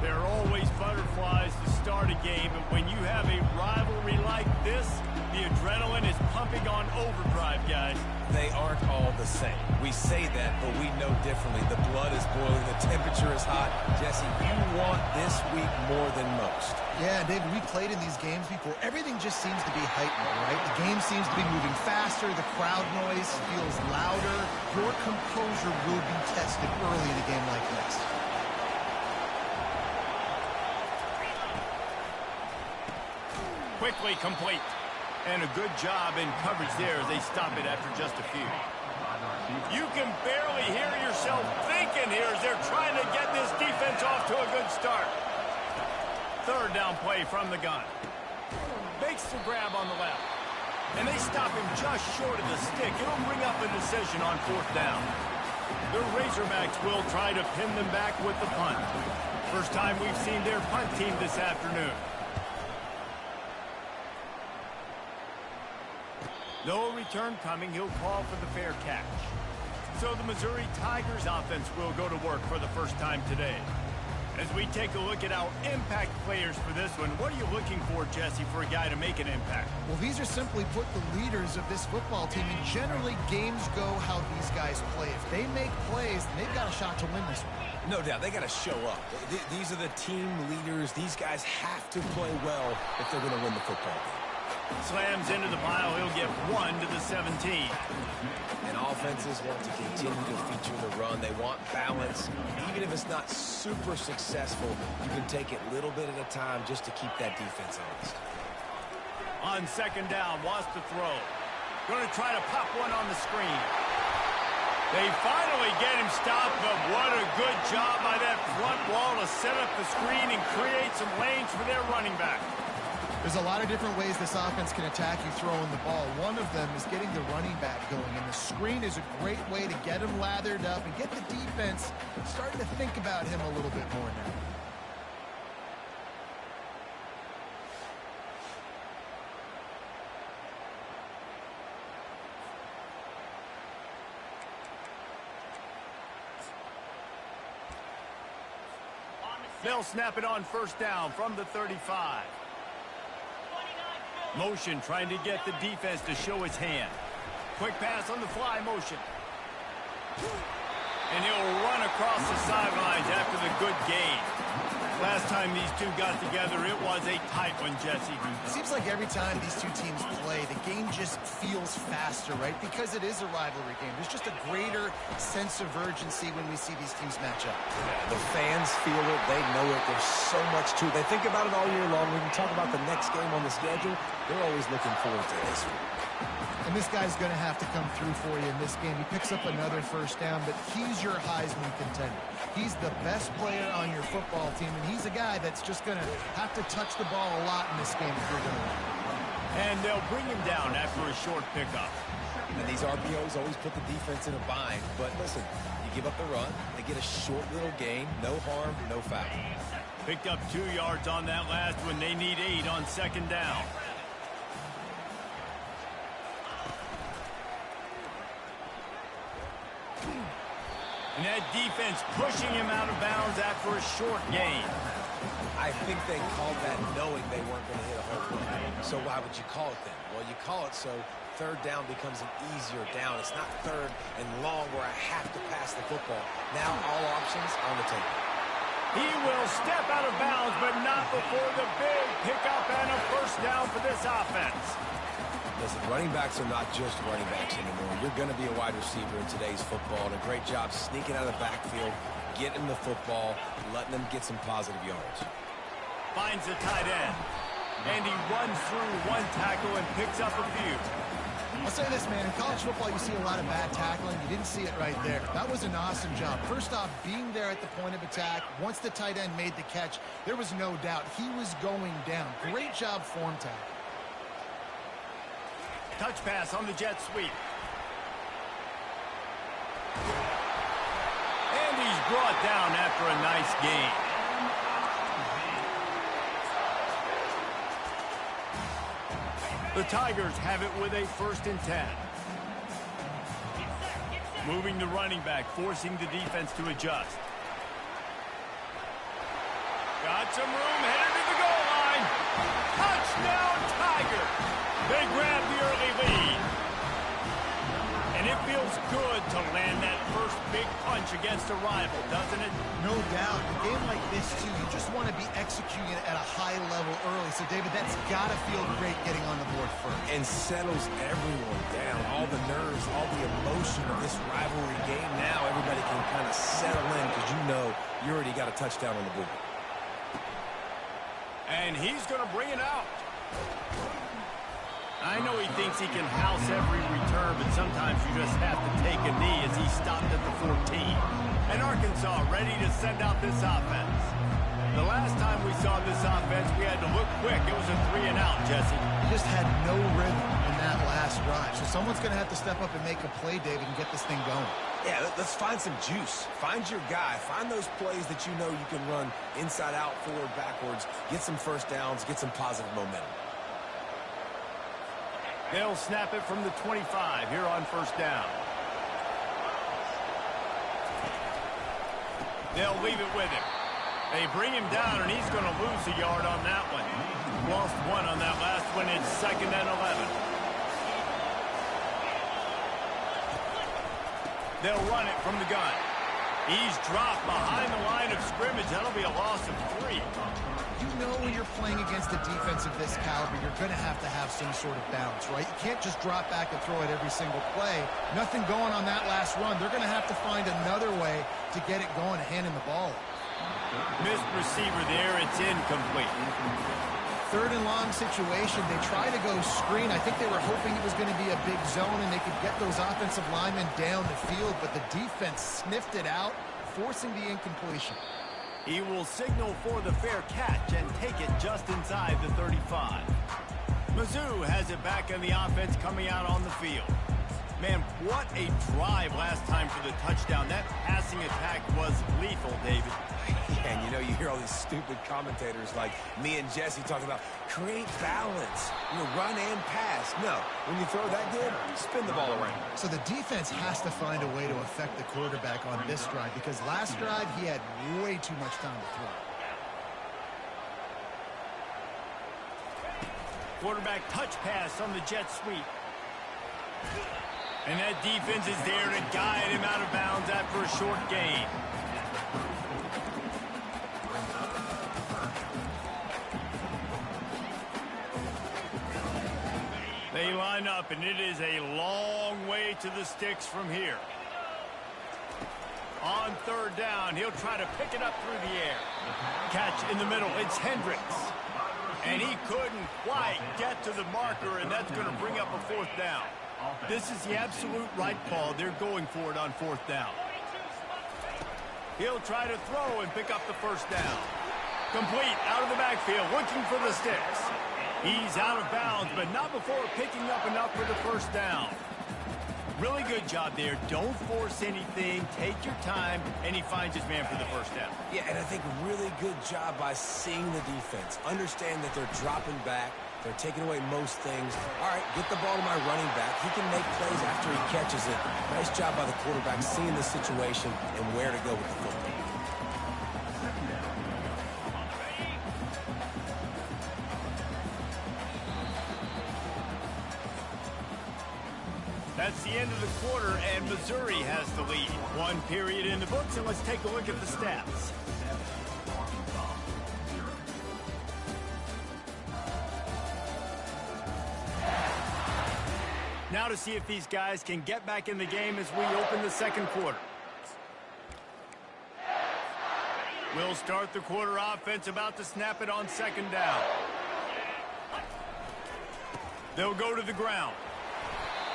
There are always butterflies to start a game, and when you have a rivalry like this, the adrenaline is pumping on overdrive, guys. They aren't all the same. We say that, but we know differently. The blood is boiling. The temperature is hot. Jesse, you want this week more than most. Yeah, David, we played in these games before. Everything just seems to be heightened, right? The game seems to be moving faster. The crowd noise feels louder. Your composure will be tested early in a game like this. Quickly complete. And a good job in coverage there as they stop it after just a few. You can barely hear yourself thinking here as they're trying to get this defense off to a good start. Third down play from the gun. Makes the grab on the left. And they stop him just short of the stick. It'll bring up a decision on 4th down. The Razorbacks will try to pin them back with the punt. First time we've seen their punt team this afternoon. No return coming. He'll call for the fair catch. So the Missouri Tigers offense will go to work for the first time today. As we take a look at our impact players for this one, what are you looking for, Jesse, for a guy to make an impact? Well, these are simply put the leaders of this football team, and generally games go how these guys play. If they make plays, they've got a shot to win this one. No doubt. They got to show up. These are the team leaders. These guys have to play well if they're going to win the football game. Slams into the pile. He'll get 1 to the 17. And offenses want to continue to feature the run. They want balance. Even if it's not super successful, you can take it little bit at a time just to keep that defense honest. On 2nd down, wants to throw. Going to try to pop one on the screen. They finally get him stopped, but what a good job by that front wall to set up the screen and create some lanes for their running back. There's a lot of different ways this offense can attack you throwing the ball. One of them is getting the running back going, and the screen is a great way to get him lathered up and get the defense starting to think about him a little bit more now. They'll snap it on 1st down from the 35. Motion trying to get the defense to show his hand. Quick pass on the fly motion. And he'll run across the sidelines after the good gain. Last time these two got together, it was a tight one, Jesse. It seems like every time these two teams play, the game just feels faster, right? Because it is a rivalry game. There's just a greater sense of urgency when we see these teams match up. Yeah, the fans feel it. They know it. There's so much to it. They think about it all year long. When you talk about the next game on the schedule, they're always looking forward to this one. And this guy's going to have to come through for you in this game. He picks up another 1st down, but he's your Heisman contender. He's the best player on your football team, and he's a guy that's just going to have to touch the ball a lot in this game if you're going to win. And they'll bring him down after a short pickup. And these RPOs always put the defense in a bind. But listen, you give up the run, they get a short little gain, no harm, no foul. Picked up 2 yards on that last one. They need 8 on 2nd down. And that defense pushing him out of bounds after a short gain. I think they called that knowing they weren't going to hit a home run. So why would you call it then? Well, you call it so third down becomes an easier down. It's not third and long where I have to pass the football. Now all options on the table. He will step out of bounds, but not before the big pickup and a first down for this offense. Listen, running backs are not just running backs anymore. You're going to be a wide receiver in today's football, and a great job sneaking out of the backfield, getting the football, letting them get some positive yards. Finds the tight end, and he runs through one tackle and picks up a few. I'll say this, man. In college football, you see a lot of bad tackling. You didn't see it right there. That was an awesome job. First off, being there at the point of attack. Once the tight end made the catch, there was no doubt he was going down. Great job form tackle. Touch pass on the jet sweep. And he's brought down after a nice gain. The Tigers have it with a 1st and 10. Moving the running back, forcing the defense to adjust. Got some room, headed to the goal line. Touchdown, Tigers! They grab the early lead. And it feels good to land that first big punch against a rival, doesn't it? No doubt. A game like this, too, you just want to be executing it at a high level early. So, David, that's got to feel great getting on the board first. And settles everyone down. All the nerves, all the emotion of this rivalry game. Now everybody can kind of settle in because you know you already got a touchdown on the board. And he's going to bring it out. I know he thinks he can house every return, but sometimes you just have to take a knee as he stopped at the 14. And Arkansas ready to send out this offense. The last time we saw this offense, we had to look quick. It was a 3-and-out, Jesse. He just had no rhythm in that last drive. So someone's going to have to step up and make a play, David, and get this thing going. Yeah, let's find some juice. Find your guy. Find those plays that you know you can run inside out, forward, backwards. Get some first downs. Get some positive momentum. They'll snap it from the 25 here on 1st down. They'll leave it with him. They bring him down, and he's going to lose a yard on that one. Lost one on that last one. It's 2nd and 11. They'll run it from the gun. He's dropped behind the line of scrimmage. That'll be a loss of 3. You know when you're playing against a defense of this caliber, you're going to have some sort of balance, right? You can't just drop back and throw it every single play. Nothing going on that last run. They're going to have to find another way to get it going, handing the ball. Missed receiver there. It's incomplete. 3rd and long situation. They try to go screen. I think they were hoping it was going to be a big zone and they could get those offensive linemen down the field, but the defense sniffed it out, forcing the incompletion. He will signal for the fair catch and take it just inside the 35. Mizzou has it back on the offense coming out on the field. Man, what a drive last time for the touchdown. That passing attack was lethal, David. And you know, you hear all these stupid commentators like me and Jesse talking about create balance, run and pass. No, when you throw that good, spin the ball around. So the defense has to find a way to affect the quarterback on this drive because last drive he had way too much time to throw. Quarterback touch pass on the jet sweep. And that defense is there to guide him out of bounds after a short gain. They line up, and it is a long way to the sticks from here. On 3rd down, he'll try to pick it up through the air. Catch in the middle, it's Hendricks. And he couldn't quite get to the marker, and that's going to bring up a 4th down. This is the absolute right call. They're going for it on 4th down. He'll try to throw and pick up the 1st down. Complete out of the backfield, looking for the sticks. He's out of bounds, but not before picking up enough for the 1st down. Really good job there. Don't force anything. Take your time, and he finds his man for the 1st down. Yeah, and I think really good job by seeing the defense. Understand that they're dropping back. They're taking away most things. All right, get the ball to my running back. He can make plays after he catches it. Nice job by the quarterback seeing the situation and where to go with the football. That's the end of the quarter, and Missouri has the lead. One period in the books, and let's take a look at the stats. Now to see if these guys can get back in the game as we open the second quarter. We'll start the quarter offense, about to snap it on second down. They'll go to the ground.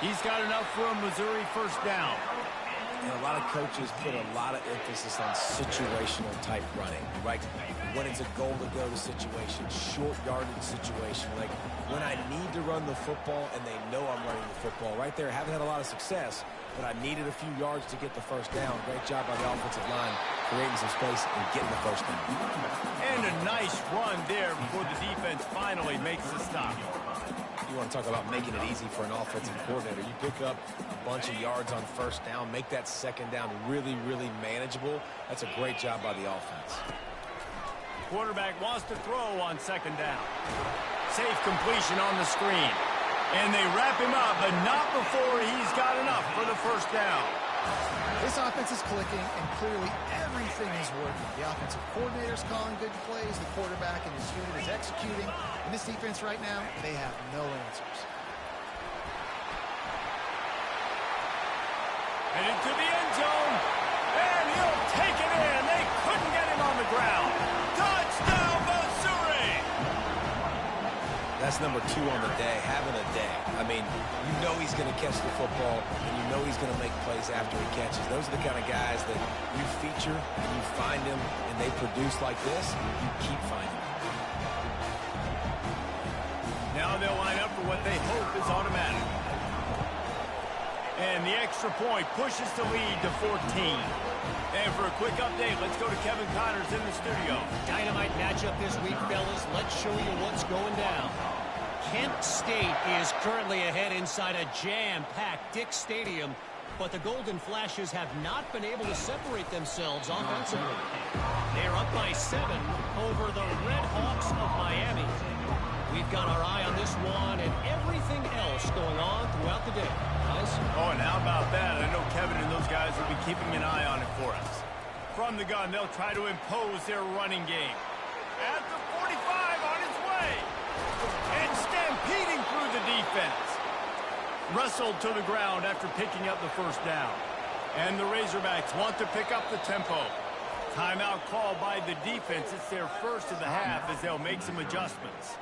He's got enough for a Missouri first down. And a lot of coaches put a lot of emphasis on situational type running, right? When it's a goal to go to situation, short yardage situation, like when I need to run the football and they know I'm running the football. Right there, haven't had a lot of success, but I needed a few yards to get the first down. Great job by the offensive line, creating some space and getting the first down. And a nice run there before the defense finally makes the stop. You want to talk about making it easy for an offensive coordinator. You pick up a bunch of yards on first down, make that second down really, really manageable. That's a great job by the offense. Quarterback wants to throw on second down. Safe completion on the screen. And they wrap him up, but not before he's got enough for the first down. This offense is clicking, and clearly everything is working. The offensive coordinator's calling good plays, the quarterback and his unit is executing, and this defense right now, they have no answers. And into the end zone, and he'll take it in. They couldn't get him on the ground. Touchdown, Missouri! That's number 2 on the day, having a day. I mean, you know he's going to catch the football, and you know he's going to make plays after he catches. Those are the kind of guys that you feature, and you find them, and they produce like this, you keep finding them. Now they'll line up for what they hope is automatic. And the extra point pushes the lead to 14. And for a quick update, let's go to Kevin Connors in the studio. Dynamite matchup this week, fellas. Let's show you what's going down. Kent State is currently ahead inside a jam-packed Dick Stadium, but the Golden Flashes have not been able to separate themselves offensively. They're up by 7 over the Red Hawks of Miami. We've got our eye on this one and everything else going on throughout the day. Guys? Oh, and how about that? I know Kevin and those guys will be keeping an eye on it for us. From the gun, they'll try to impose their running game. At the 45, on its way. And stampeding through the defense. Wrestled to the ground after picking up the first down. And the Razorbacks want to pick up the tempo. Timeout call by the defense. It's their first of the half as they'll make some adjustments.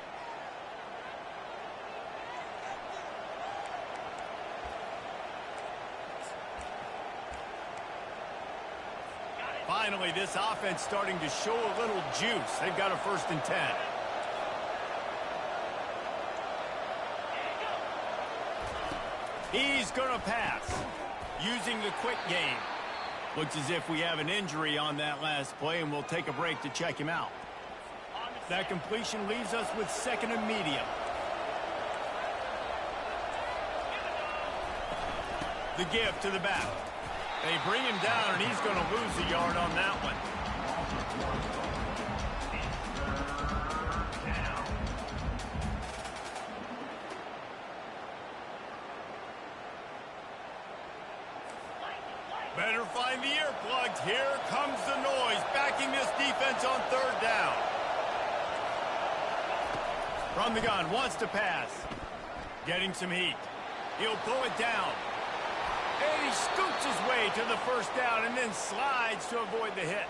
Finally, this offense starting to show a little juice. They've got a 1st and 10. He's going to pass, using the quick game. Looks as if we have an injury on that last play, and we'll take a break to check him out. That completion leaves us with 2nd and medium. The give to the back. They bring him down, and he's going to lose a yard on that one. Better find the earplugs. Here comes the noise, backing this defense on 3rd down. From the gun, wants to pass. Getting some heat. He'll pull it down. And he scoots his way to the first down and then slides to avoid the hit.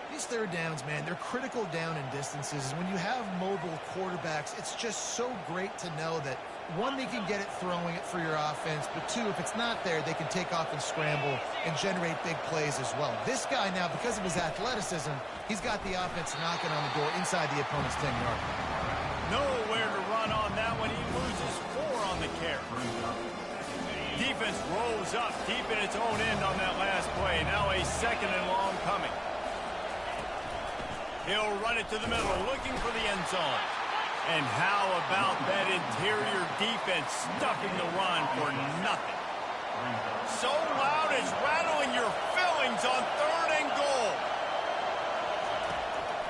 These 3rd downs, man, they're critical down in distances. When you have mobile quarterbacks, it's just so great to know that, 1, they can get it throwing it for your offense, but 2, if it's not there, they can take off and scramble and generate big plays as well. This guy now, because of his athleticism, he's got the offense knocking on the door inside the opponent's 10-yard. Nowhere to run on that one. He loses 4 on the carry. Defense rolls up deep in its own end on that last play. Now a 2nd and long coming. He'll run it to the middle, looking for the end zone. And how about that interior defense stuffing the run for nothing? So loud it's rattling your fillings on 3rd and goal.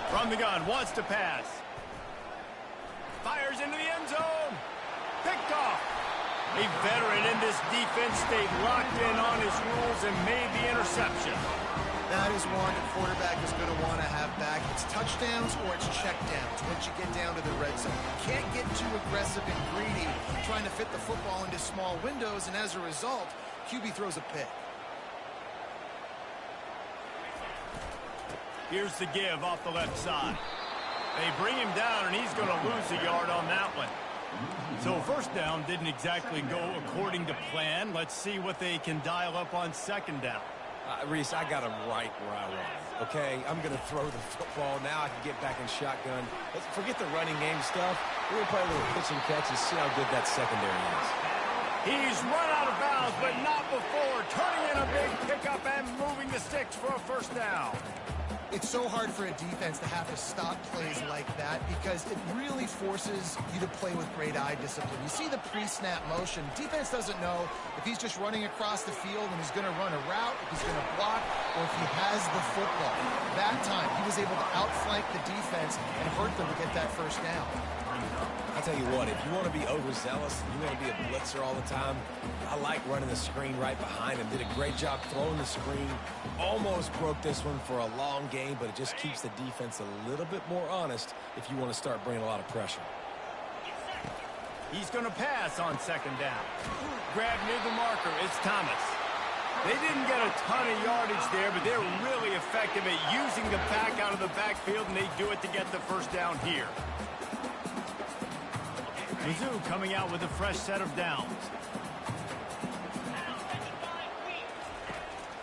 From the gun, wants to pass. Fires into the end zone. Picked off. A veteran in this defense stayed locked in on his rules and made the interception. That is one the quarterback is going to want to have back. It's touchdowns or it's checkdowns once you get down to the red zone. You can't get too aggressive and greedy trying to fit the football into small windows, and as a result, QB throws a pick. Here's the give off the left side. They bring him down, and he's going to lose a yard on that one. So first down didn't exactly go according to plan. Let's see what they can dial up on second down. Reese, I got him right where I want him, okay? I'm going to throw the football. Now I can get back in shotgun. Let's forget the running game stuff. We're going to play a little pitch and catch and see how good that secondary is. He's run out of bounds, but not before. Turning in a big pickup and moving the sticks for a first down. It's so hard for a defense to have to stop plays like that because it really forces you to play with great eye discipline. You see the pre-snap motion. Defense doesn't know if he's just running across the field and he's going to run a route, if he's going to block, or if he has the football. That time, he was able to outflank the defense and hurt them to get that first down. I'll tell you what, if you want to be overzealous, and you want to be a blitzer all the time, I like running the screen right behind him. Did a great job throwing the screen. Almost broke this one for a long game, but it just keeps the defense a little bit more honest if you want to start bringing a lot of pressure. He's going to pass on second down. Grab near the marker. It's Thomas. They didn't get a ton of yardage there, but they're really effective at using the pack out of the backfield, and they do it to get the first down here. Mizzou coming out with a fresh set of downs.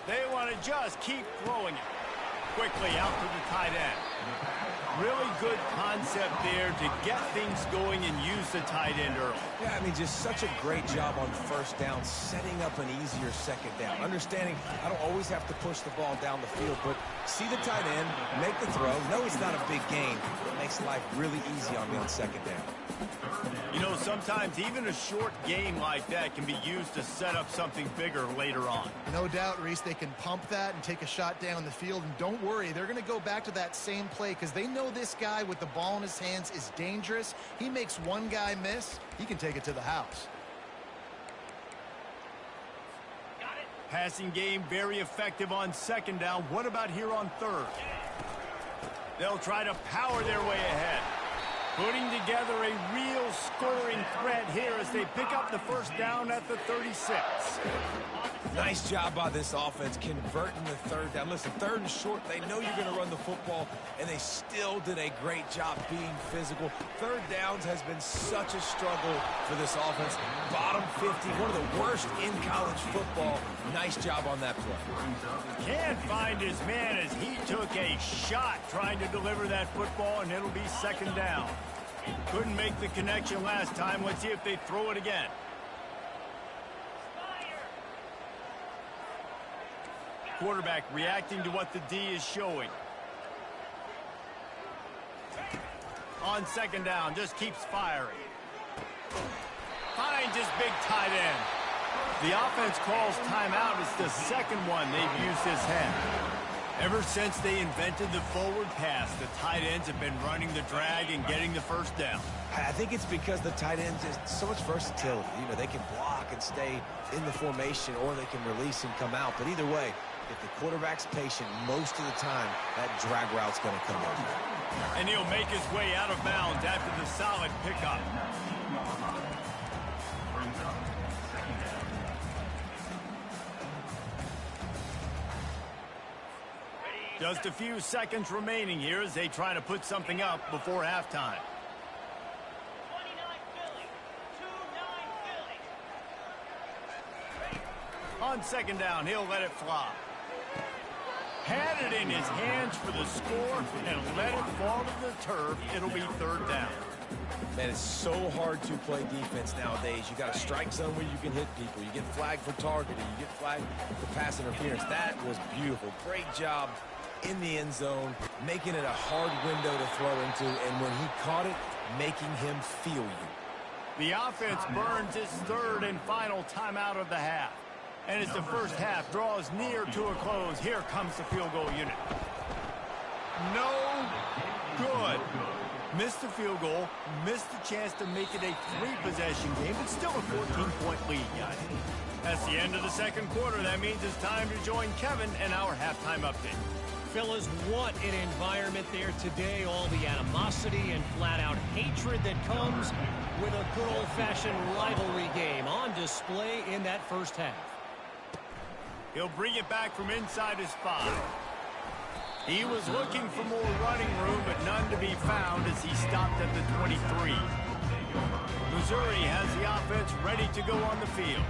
They want to just keep throwing it. Quickly out to the tight end. Really good concept there to get things going and use the tight end early. Yeah, I mean, just such a great job on first down, setting up an easier second down. Understanding I don't always have to push the ball down the field, but see the tight end, make the throw. No, it's not a big gain. It makes life really easy on me on second down. You know, sometimes even a short game like that can be used to set up something bigger later on. No doubt, Reese, they can pump that and take a shot down the field. And don't worry, they're going to go back to that same play because they know this guy with the ball in his hands is dangerous. He makes one guy miss, he can take it to the house. Passing game very effective on second down. What about here on third? They'll try to power their way ahead. Putting together a real scoring threat here as they pick up the first down at the 36. Nice job by this offense converting the third down. Listen, third and short, they know you're going to run the football, and they still did a great job being physical. Third downs has been such a struggle for this offense. Bottom 50, one of the worst in college football. Nice job on that play. Can't find his man as he took a shot trying to deliver that football, and it'll be second down. Couldn't make the connection last time. Let's see if they throw it again. Quarterback reacting to what the D is showing. On second down, just keeps firing. Finds his big tight end. The offense calls timeout. It's the second one they've used this half. Ever since they invented the forward pass, the tight ends have been running the drag and getting the first down. I think it's because the tight ends is so much versatility. You know, they can block and stay in the formation, or they can release and come out. But either way, if the quarterback's patient most of the time, that drag route's going to come over. And he'll make his way out of bounds after the solid pickup. Just a few seconds remaining here as they try to put something up before halftime. On second down, he'll let it fly. Had it in his hands for the score and let it fall to the turf. It'll be third down. Man, it's so hard to play defense nowadays. You got a strike zone where you can hit people. You get flagged for targeting. You get flagged for pass interference. That was beautiful. Great job in the end zone, making it a hard window to throw into, and when he caught it, making him feel you. The offense burns its third and final timeout of the half. And as the first half draws near to a close, here comes the field goal unit. No good. Missed the field goal, missed the chance to make it a 3-possession game, but still a 14-point lead, guys. That's the end of the second quarter. That means it's time to join Kevin and our halftime update. Fellas, what an environment there today. All the animosity and flat-out hatred that comes with a good old-fashioned rivalry game on display in that first half. He'll bring it back from inside his 5. He was looking for more running room, but none to be found as he stopped at the 23. Missouri has the offense ready to go on the field.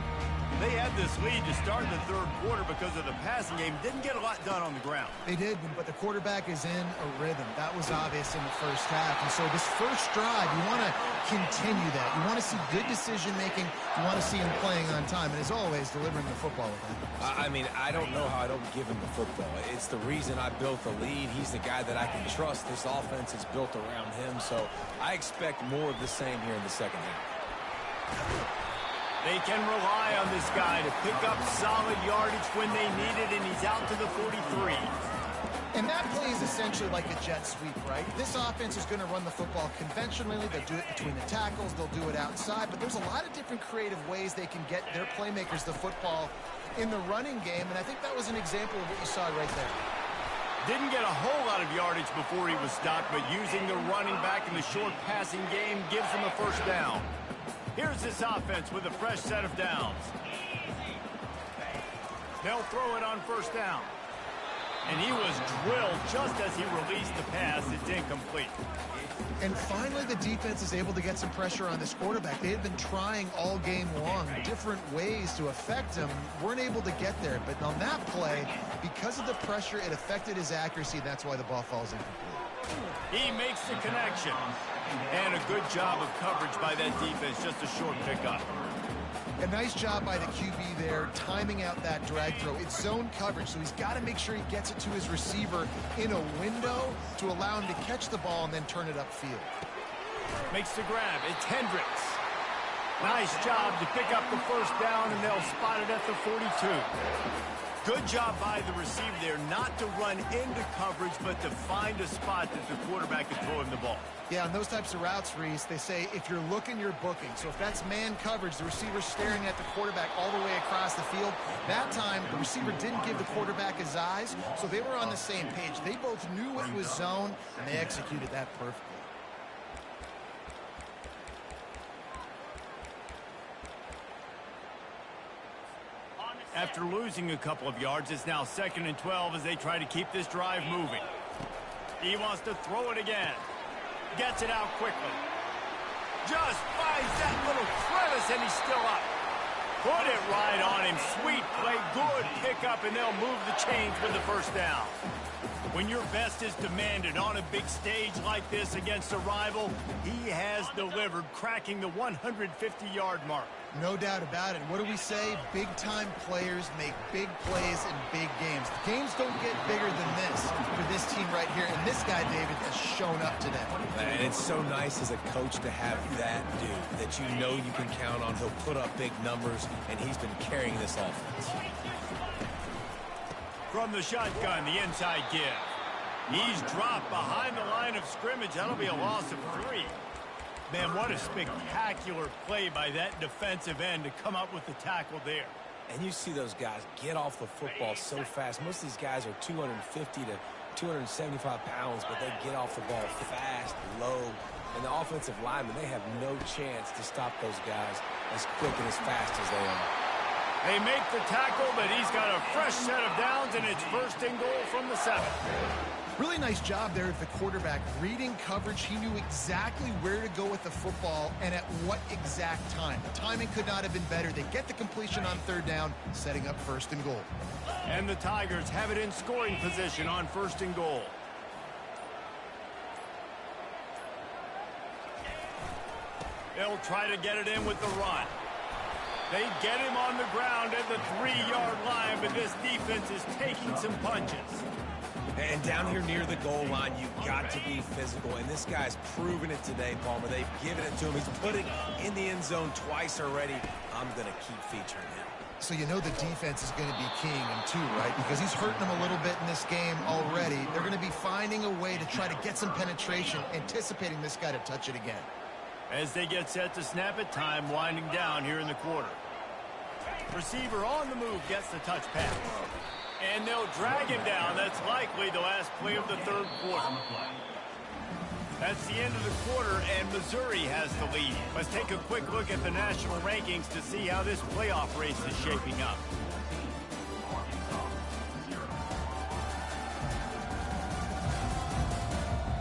They had this lead to start the third quarter because of the passing game. Didn't get a lot done on the ground. They did, but the quarterback is in a rhythm. That was obvious in the first half. And so this first drive, you want to continue that. You want to see good decision-making. You want to see him playing on time. And as always, delivering the football with him. I mean, I don't know how I don't give him the football. It's the reason I built the lead. He's the guy that I can trust. This offense is built around him. So I expect more of the same here in the second half. They can rely on this guy to pick up solid yardage when they need it, and he's out to the 43. And that play is essentially like a jet sweep, right? This offense is going to run the football conventionally. They'll do it between the tackles. They'll do it outside. But there's a lot of different creative ways they can get their playmakers the football in the running game. And I think that was an example of what you saw right there. Didn't get a whole lot of yardage before he was stopped, but using the running back in the short passing game gives him a first down. Here's this offense with a fresh set of downs. They'll throw it on first down. And he was drilled just as he released the pass. It's incomplete. And finally, the defense is able to get some pressure on this quarterback. They had been trying all game long, different ways to affect him. Weren't able to get there. But on that play, because of the pressure, it affected his accuracy. And that's why the ball falls incomplete. He makes the connection. And a good job of coverage by that defense. Just a short pickup. A nice job by the QB there, timing out that drag throw. It's zone coverage, so he's got to make sure he gets it to his receiver in a window to allow him to catch the ball and then turn it upfield. Makes the grab. It's Hendricks. Nice job to pick up the first down, and they'll spot it at the 42. Good job by the receiver there, not to run into coverage, but to find a spot that the quarterback can throw him the ball. Yeah, on those types of routes, Reese, they say if you're looking, you're booking. So if that's man coverage, the receiver's staring at the quarterback all the way across the field. That time, the receiver didn't give the quarterback his eyes, so they were on the same page. They both knew it was zone, and they executed that perfectly. After losing a couple of yards, it's now 2nd and 12 as they try to keep this drive moving. He wants to throw it again. Gets it out quickly. Just finds that little crevice, and he's still up. Put it right on him. Sweet play. Good pickup, and they'll move the chains with the first down. When your best is demanded on a big stage like this against a rival, he has delivered, cracking the 150-yard mark. No doubt about it. What do we say? Big-time players make big plays in big games. The games don't get bigger than this for this team right here, and this guy, David, has shown up today. And it's so nice as a coach to have that dude that you know you can count on. He'll put up big numbers, and he's been carrying this offense. From the shotgun, the inside give. He's dropped behind the line of scrimmage. That'll be a loss of 3. Man, what a spectacular play by that defensive end to come up with the tackle there. And you see those guys get off the football so fast. Most of these guys are 250 to 275 pounds, but they get off the ball fast, low. And the offensive linemen, they have no chance to stop those guys as quick and as fast as they are. They make the tackle, but he's got a fresh set of downs, and it's 1st and goal from the 7. Really nice job there of the quarterback. Reading coverage, he knew exactly where to go with the football and at what exact time. The timing could not have been better. They get the completion on 3rd down, setting up 1st and goal. And the Tigers have it in scoring position on 1st and goal. They'll try to get it in with the run. They get him on the ground at the 3-yard line, but this defense is taking some punches. And down here near the goal line, you've got to be physical. And this guy's proven it today, Palmer. They've given it to him. He's put it in the end zone twice already. I'm going to keep featuring him. So you know the defense is going to be keying him too, right? Because he's hurting them a little bit in this game already. They're going to be finding a way to try to get some penetration, anticipating this guy to touch it again. As they get set to snap it, time winding down here in the quarter. Receiver on the move gets the touch pass. And they'll drag him down. That's likely the last play of the third quarter. That's the end of the quarter, and Missouri has the lead. Let's take a quick look at the national rankings to see how this playoff race is shaping up.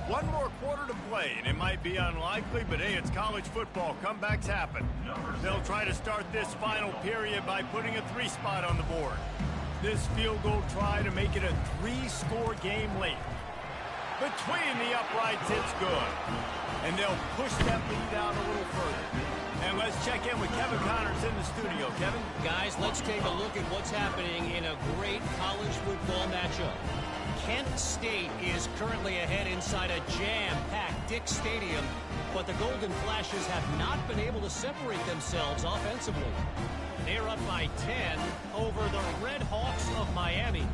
One more quarter to play, and it might be unlikely, but hey, it's college football. Comebacks happen. They'll try to start this final period by putting a 3 spot on the board. This field goal try to make it a 3-score game late. Between the uprights, it's good. And they'll push that lead out a little further. And let's check in with Kevin Connors in the studio. Kevin? Guys, let's take a look at what's happening in a great college football matchup. Kent State is currently ahead inside a jam-packed Dick Stadium, but the Golden Flashes have not been able to separate themselves offensively. They're up by 10 over the Red Hawks of Miami.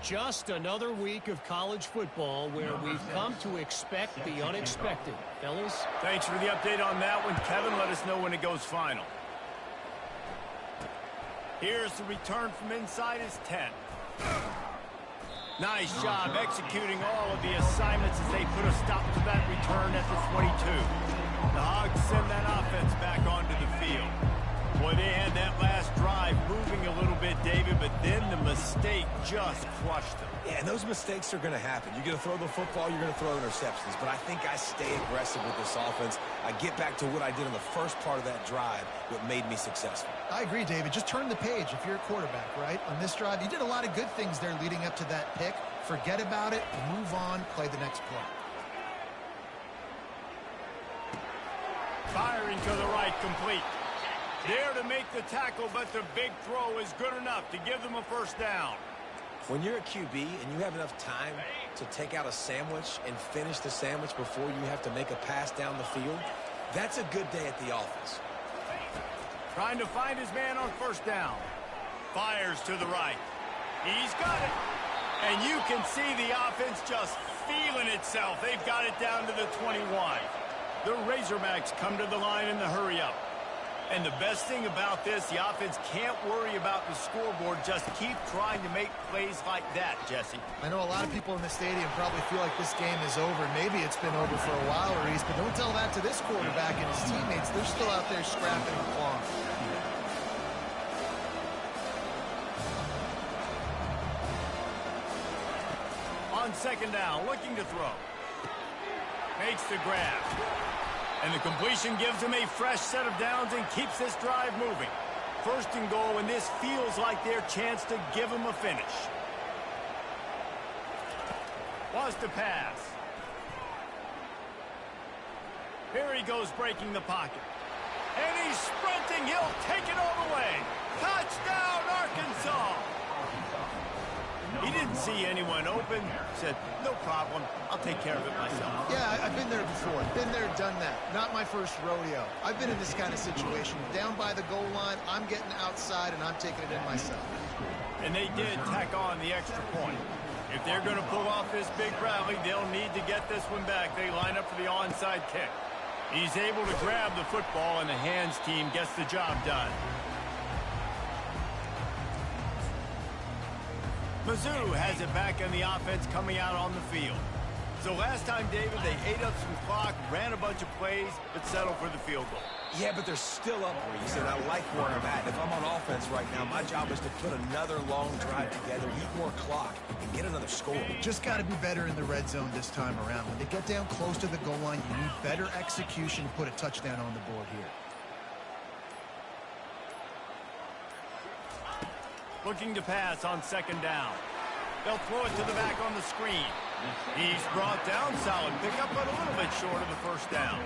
Just another week of college football where we've come to expect the unexpected. Fellas? Thanks for the update on that one, Kevin. Let us know when it goes final. Here's the return from inside his 10. Nice job executing all of the assignments as they put a stop to that return at the 22. The Hogs send that offense back onto the field. Boy, they had that last drive moving a little bit, David, but then the mistake just crushed them. Yeah, and those mistakes are going to happen. You're going to throw the football, you're going to throw interceptions. But I think I stay aggressive with this offense. I get back to what I did in the first part of that drive, what made me successful. I agree, David. Just turn the page if you're a quarterback, right? On this drive, you did a lot of good things there leading up to that pick. Forget about it, move on, play the next play. Firing to the right, complete. There to make the tackle, but the big throw is good enough to give them a first down. When you're a QB and you have enough time to take out a sandwich and finish the sandwich before you have to make a pass down the field, that's a good day at the office. Trying to find his man on first down. Fires to the right. He's got it. And you can see the offense just feeling itself. They've got it down to the 21. The Razorbacks come to the line in the hurry-up. And the best thing about this, the offense can't worry about the scoreboard. Just keep trying to make plays like that, Jesse. I know a lot of people in the stadium probably feel like this game is over. Maybe it's been over for a while, Reese, but don't tell that to this quarterback and his teammates. They're still out there scrapping and clawing. On second down, looking to throw. Makes the grab. And the completion gives them a fresh set of downs and keeps this drive moving. First and goal, and this feels like their chance to give them a finish. Was to pass. Here he goes breaking the pocket. And he's sprinting. He'll take it all the way. Touchdown, Arkansas! He didn't see anyone open. Said, no problem. I'll take care of it myself. Yeah, I've been there before. Been there, done that. Not my first rodeo. I've been in this kind of situation. Down by the goal line, I'm getting outside, and I'm taking it in myself. And they did tack on the extra point. If they're going to pull off this big rally, they'll need to get this one back. They line up for the onside kick. He's able to grab the football, and the hands team gets the job done. Mizzou has it back in the offense coming out on the field. So last time, David, they ate up some clock, ran a bunch of plays, but settled for the field goal. Yeah, but they're still up, Reese, and I like where I'm at. If I'm on offense right now, my job is to put another long drive together, eat more clock, and get another score. Just got to be better in the red zone this time around. When they get down close to the goal line, you need better execution to put a touchdown on the board here. Looking to pass on second down. They'll throw it to the back on the screen. He's brought down, solid pickup, but a little bit short of the first down.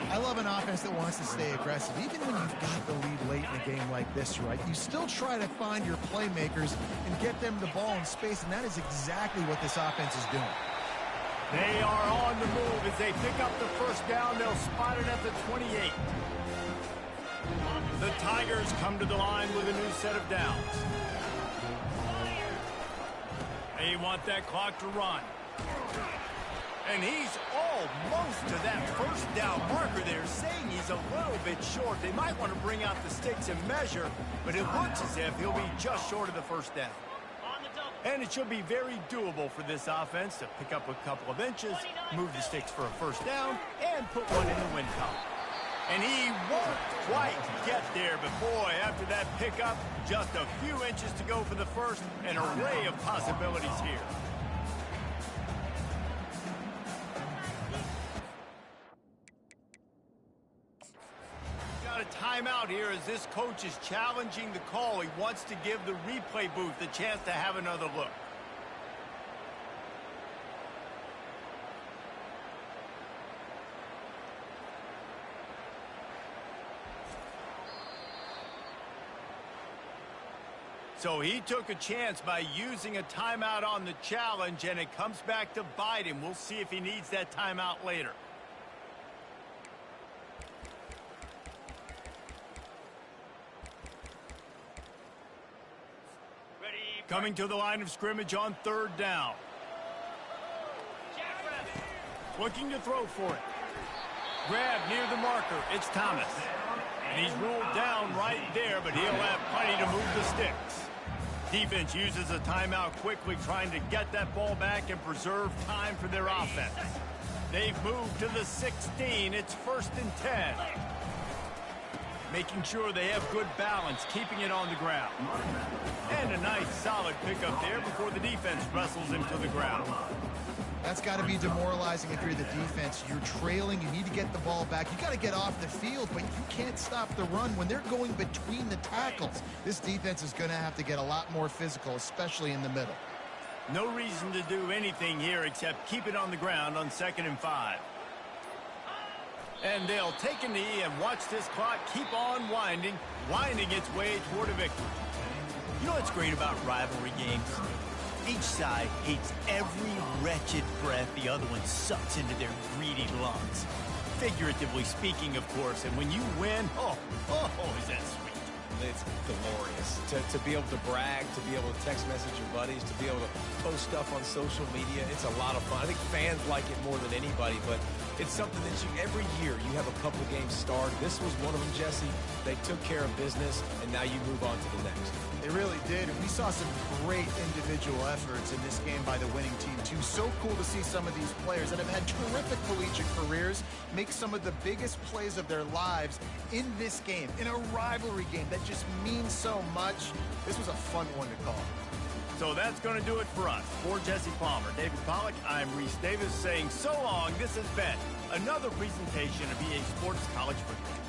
I love an offense that wants to stay aggressive. Even when you've got the lead late in a game like this, right, you still try to find your playmakers and get them the ball in space, and that is exactly what this offense is doing. They are on the move as they pick up the first down. They'll spot it at the 28. The Tigers come to the line with a new set of downs. They want that clock to run. And he's almost to that first down marker there, saying he's a little bit short. They might want to bring out the sticks and measure, but it looks as if he'll be just short of the first down. And it should be very doable for this offense to pick up a couple of inches, move the sticks for a first down, and put one in the win column. And he won't quite get there, but boy, after that pickup, just a few inches to go for the first, an array of possibilities here. Got a timeout here as this coach is challenging the call. He wants to give the replay booth a chance to have another look. So he took a chance by using a timeout on the challenge, and it comes back to bite him. We'll see if he needs that timeout later. Coming to the line of scrimmage on third down. Looking to throw for it. Grab near the marker. It's Thomas. And he's ruled down right there, but he'll have plenty to move the sticks. Defense uses a timeout quickly, trying to get that ball back and preserve time for their offense. They've moved to the 16. It's 1st and 10. Making sure they have good balance, keeping it on the ground. And a nice, solid pickup there before the defense wrestles him to the ground. That's got to be demoralizing if you're the defense. You're trailing. You need to get the ball back. You got to get off the field, but you can't stop the run when they're going between the tackles. This defense is going to have to get a lot more physical, especially in the middle. No reason to do anything here except keep it on the ground on 2nd and 5. And they'll take a knee and watch this clock keep on winding its way toward a victory. You know what's great about rivalry games? Each side hates every wretched breath the other one sucks into their greedy lungs. Figuratively speaking, of course, and when you win, oh, is that sweet. It's glorious. To be able to brag, to be able to text message your buddies, to be able to post stuff on social media, it's a lot of fun. I think fans like it more than anybody, but it's something that every year you have a couple of games starred. This was one of them, Jesse. They took care of business, and now you move on to the next. They really did, and we saw some great individual efforts in this game by the winning team, too. So cool to see some of these players that have had terrific collegiate careers make some of the biggest plays of their lives in this game, in a rivalry game that just means so much. This was a fun one to call. So that's going to do it for us. For Jesse Palmer, David Pollack, I'm Reese Davis saying so long. This has been another presentation of EA Sports College Football.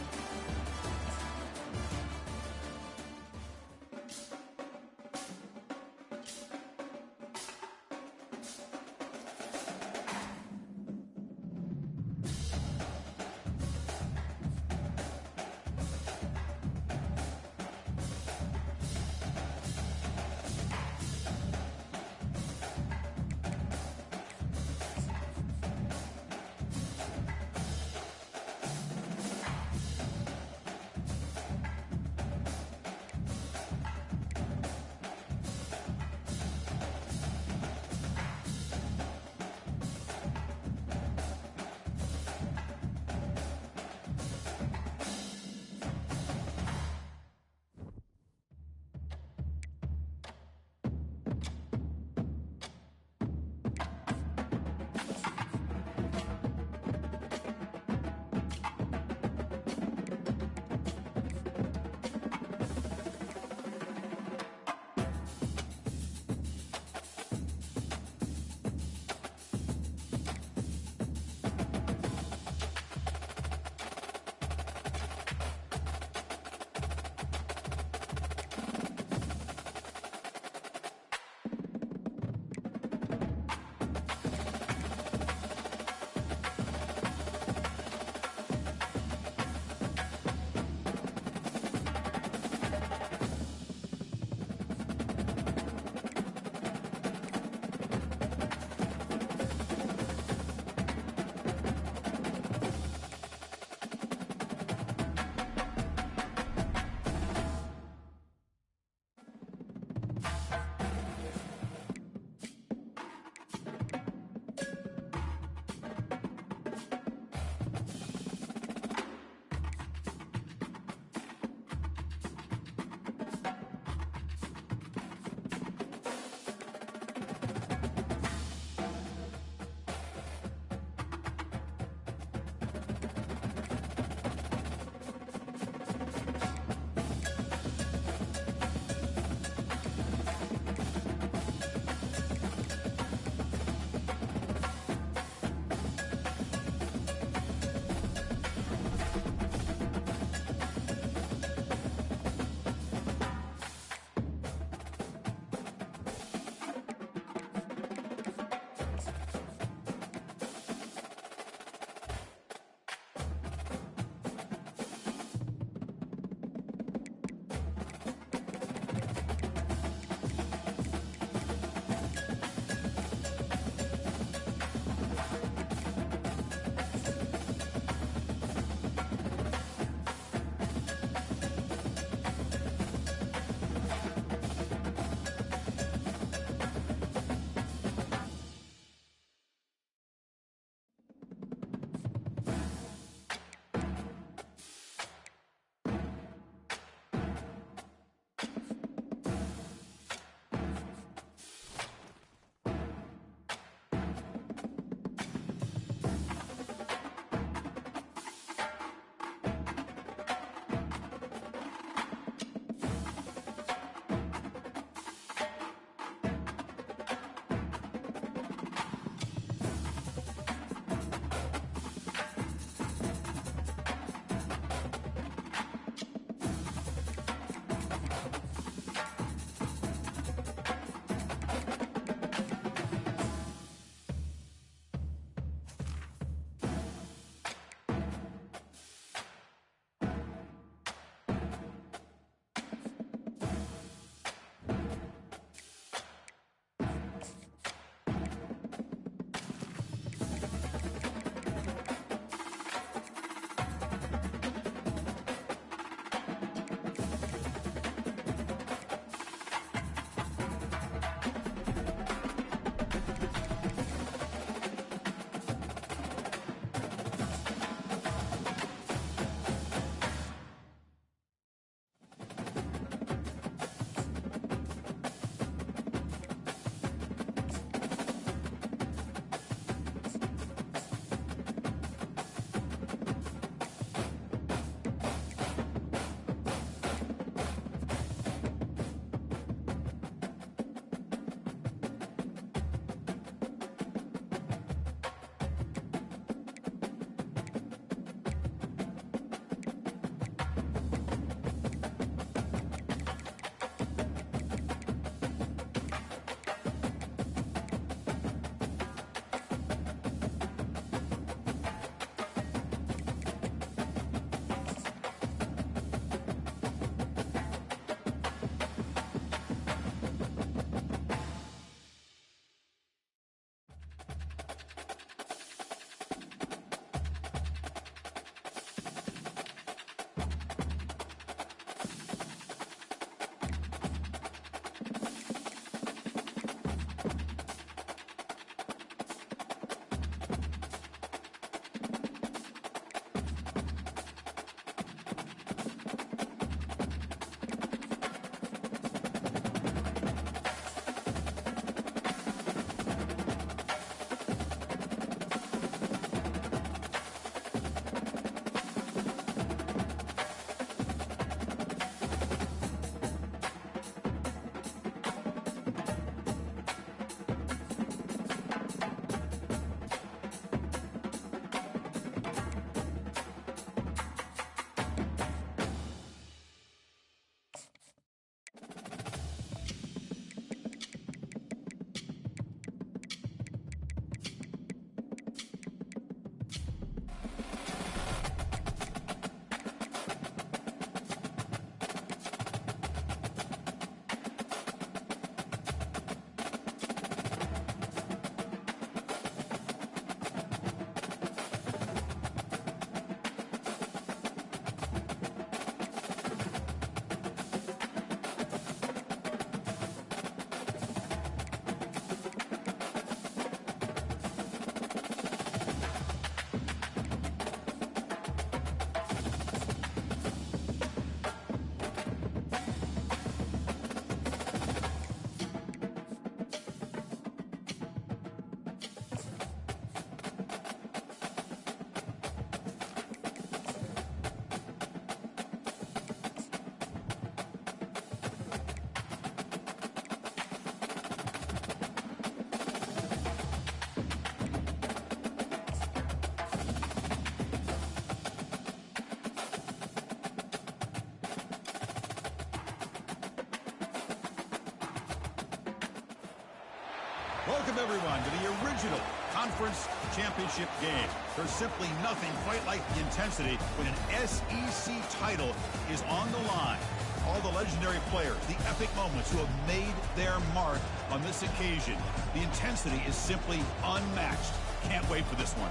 Welcome, everyone, to the original conference championship game. There's simply nothing quite like the intensity when an SEC title is on the line. All the legendary players, the epic moments who have made their mark on this occasion. The intensity is simply unmatched. Can't wait for this one.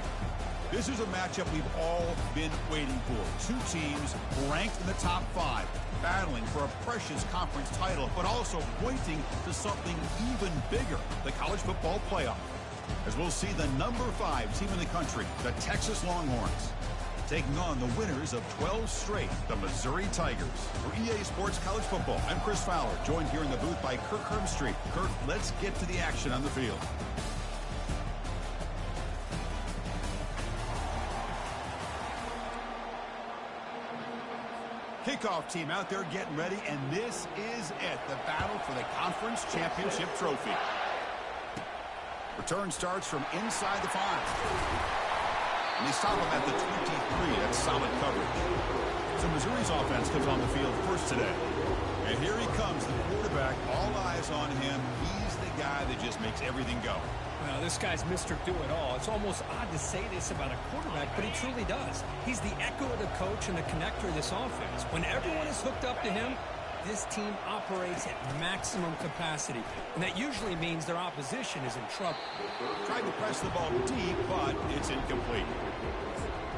This is a matchup we've all been waiting for. Two teams ranked in the top 5, battling for a precious conference title, but also pointing to something even bigger, the college football playoff. As we'll see the number 5 team in the country, the Texas Longhorns, taking on the winners of 12 straight, the Missouri Tigers. For EA Sports College Football, I'm Chris Fowler, joined here in the booth by Kirk Hermstreet. Kirk, let's get to the action on the field. Kickoff team out there getting ready, and this is it, the battle for the conference championship trophy. Return starts from inside the 5. And they stop him at the 23. That's solid coverage. So Missouri's offense comes on the field first today. And here he comes, the quarterback, all eyes on him. He's the guy that just makes everything go. Well, this guy's Mr. Do-It-All. It's almost odd to say this about a quarterback, but he truly does. He's the echo of the coach and the connector of this offense. When everyone is hooked up to him, this team operates at maximum capacity, and that usually means their opposition is in trouble. Tried to press the ball deep, but it's incomplete.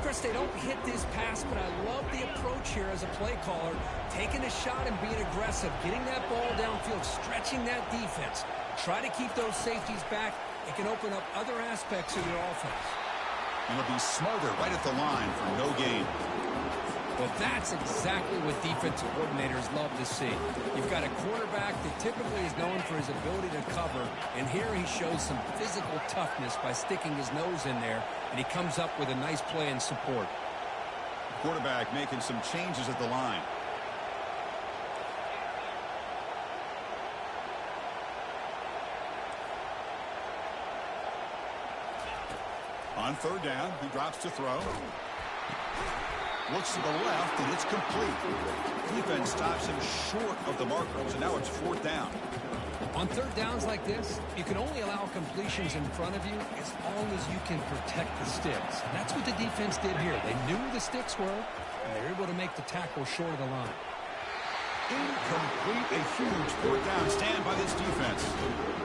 Chris, they don't hit this pass, but I love the approach here as a play caller, taking a shot and being aggressive, getting that ball downfield, stretching that defense. Try to keep those safeties back. It can open up other aspects of your offense. And it'll be smothered right at the line for no gain. Well, that's exactly what defensive coordinators love to see. You've got a quarterback that typically is known for his ability to cover, and here he shows some physical toughness by sticking his nose in there, and he comes up with a nice play and support. Quarterback making some changes at the line. On third down, he drops to throw. Looks to the left, and it's complete. Defense stops him short of the marker, so now it's fourth down. On third downs like this, you can only allow completions in front of you as long as you can protect the sticks. And that's what the defense did here. They knew the sticks were, and they were able to make the tackle short of the line. Incomplete, a huge fourth down stand by this defense.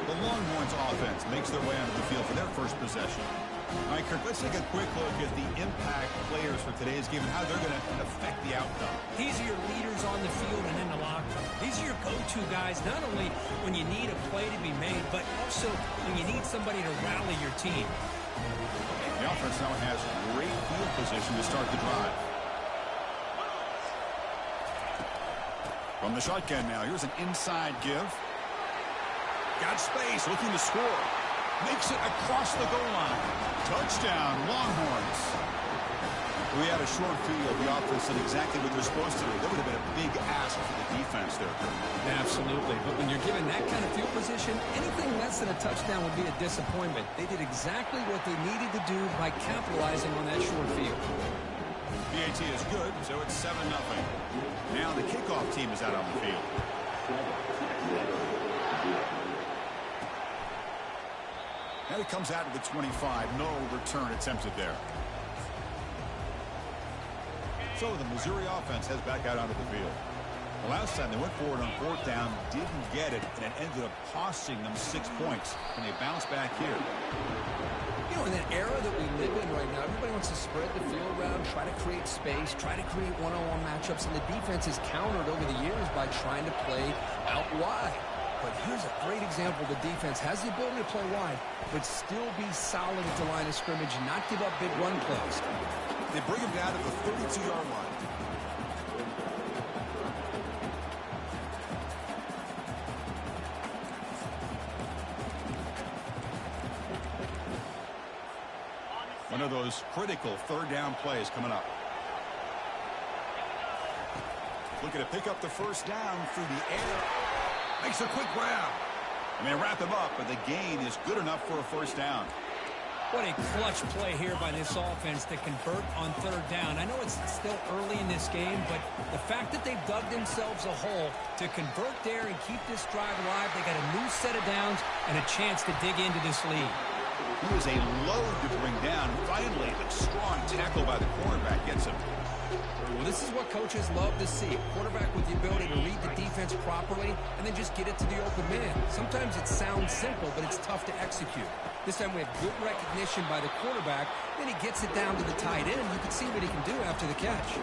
The Longhorns offense makes their way onto the field for their first possession. All right, Kirk, let's take a quick look at the impact players for today's game and how they're going to affect the outcome. These are your leaders on the field and in the locker room. These are your go-to guys, not only when you need a play to be made, but also when you need somebody to rally your team. The offense now has great field position to start the drive. From the shotgun now, here's an inside give. Got space, looking to score. Makes it across the goal line. Touchdown, Longhorns. We had a short field. The offense did exactly what they're supposed to do. That would have been a big ask for the defense there. Absolutely. But when you're given that kind of field position, anything less than a touchdown would be a disappointment. They did exactly what they needed to do by capitalizing on that short field. PAT is good, so it's 7-0. Now the kickoff team is out on the field. And it comes out to the 25. No return attempted there. So the Missouri offense heads back out onto the field. The last time they went forward on fourth down, didn't get it, and it ended up costing them 6 points. And they bounce back here. You know, in that era that we live in right now, everybody wants to spread the field around, try to create space, try to create one-on-one matchups, and the defense has countered over the years by trying to play out wide. But here's a great example. The defense has the ability to play wide, but still be solid at the line of scrimmage and not give up big run plays. They bring him down to the 32-yard line. One of those critical third down plays coming up. Looking to pick up the first down through the air. Makes a quick grab. And they wrap him up, but the gain is good enough for a first down. What a clutch play here by this offense to convert on third down. I know it's still early in this game, but the fact that they've dug themselves a hole to convert there and keep this drive alive, they got a new set of downs and a chance to dig into this lead. He was a load to bring down. Finally, a strong tackle by the cornerback gets him. Well, this is what coaches love to see. A quarterback with the ability to read the defense properly and then just get it to the open man. Sometimes it sounds simple, but it's tough to execute. This time we have good recognition by the quarterback. Then he gets it down to the tight end. You can see what he can do after the catch.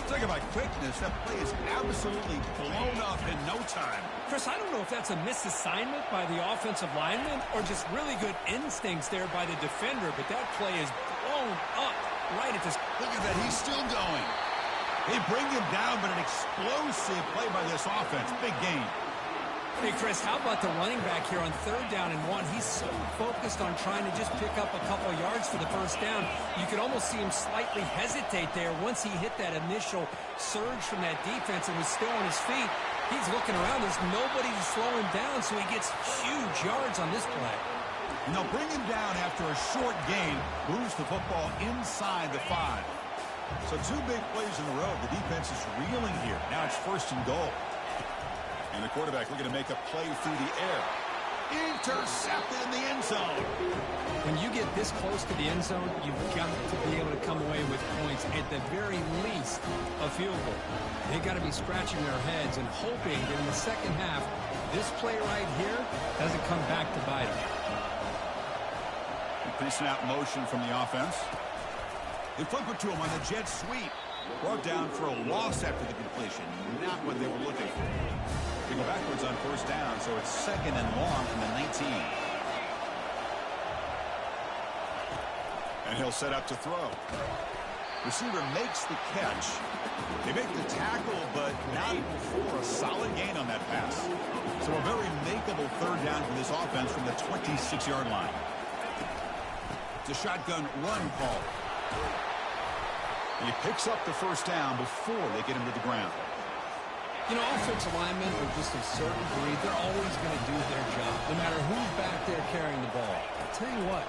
Talk about quickness. That play is absolutely blown up in no time. Chris, I don't know if that's a misassignment by the offensive lineman or just really good instincts there by the defender, but that play is blown up right at this. Look at that. He's still going. They bring him down, but an explosive play by this offense. Big gain. Hey, Chris, how about the running back here on third down and 1? He's so focused on trying to just pick up a couple yards for the first down. You could almost see him slightly hesitate there once he hit that initial surge from that defense and was still on his feet. He's looking around. There's nobody to slow him down, so he gets huge yards on this play. Now bring him down after a short gain, moves the football inside the 5. So 2 big plays in a row. The defense is reeling here. Now it's 1st and goal. And the quarterback looking to make a play through the air. Intercepted in the end zone. When you get this close to the end zone, you've got to be able to come away with points. At the very least, a field goal. They've got to be scratching their heads and hoping that in the second half, this play right here doesn't come back to bite them. Pre-snap motion from the offense. They flip it to him on the jet sweep. Brought down for a loss after the completion. Not what they were looking for. They go backwards on 1st down, so it's 2nd and long from the 19. And he'll set up to throw. Receiver makes the catch. They make the tackle, but not before a solid gain on that pass. So a very makeable 3rd down for this offense from the 26-yard line. It's a shotgun run call. He picks up the 1st down before they get him to the ground. You know, offensive linemen are just a certain breed. They're always going to do their job, no matter who's back there carrying the ball. I'll tell you what,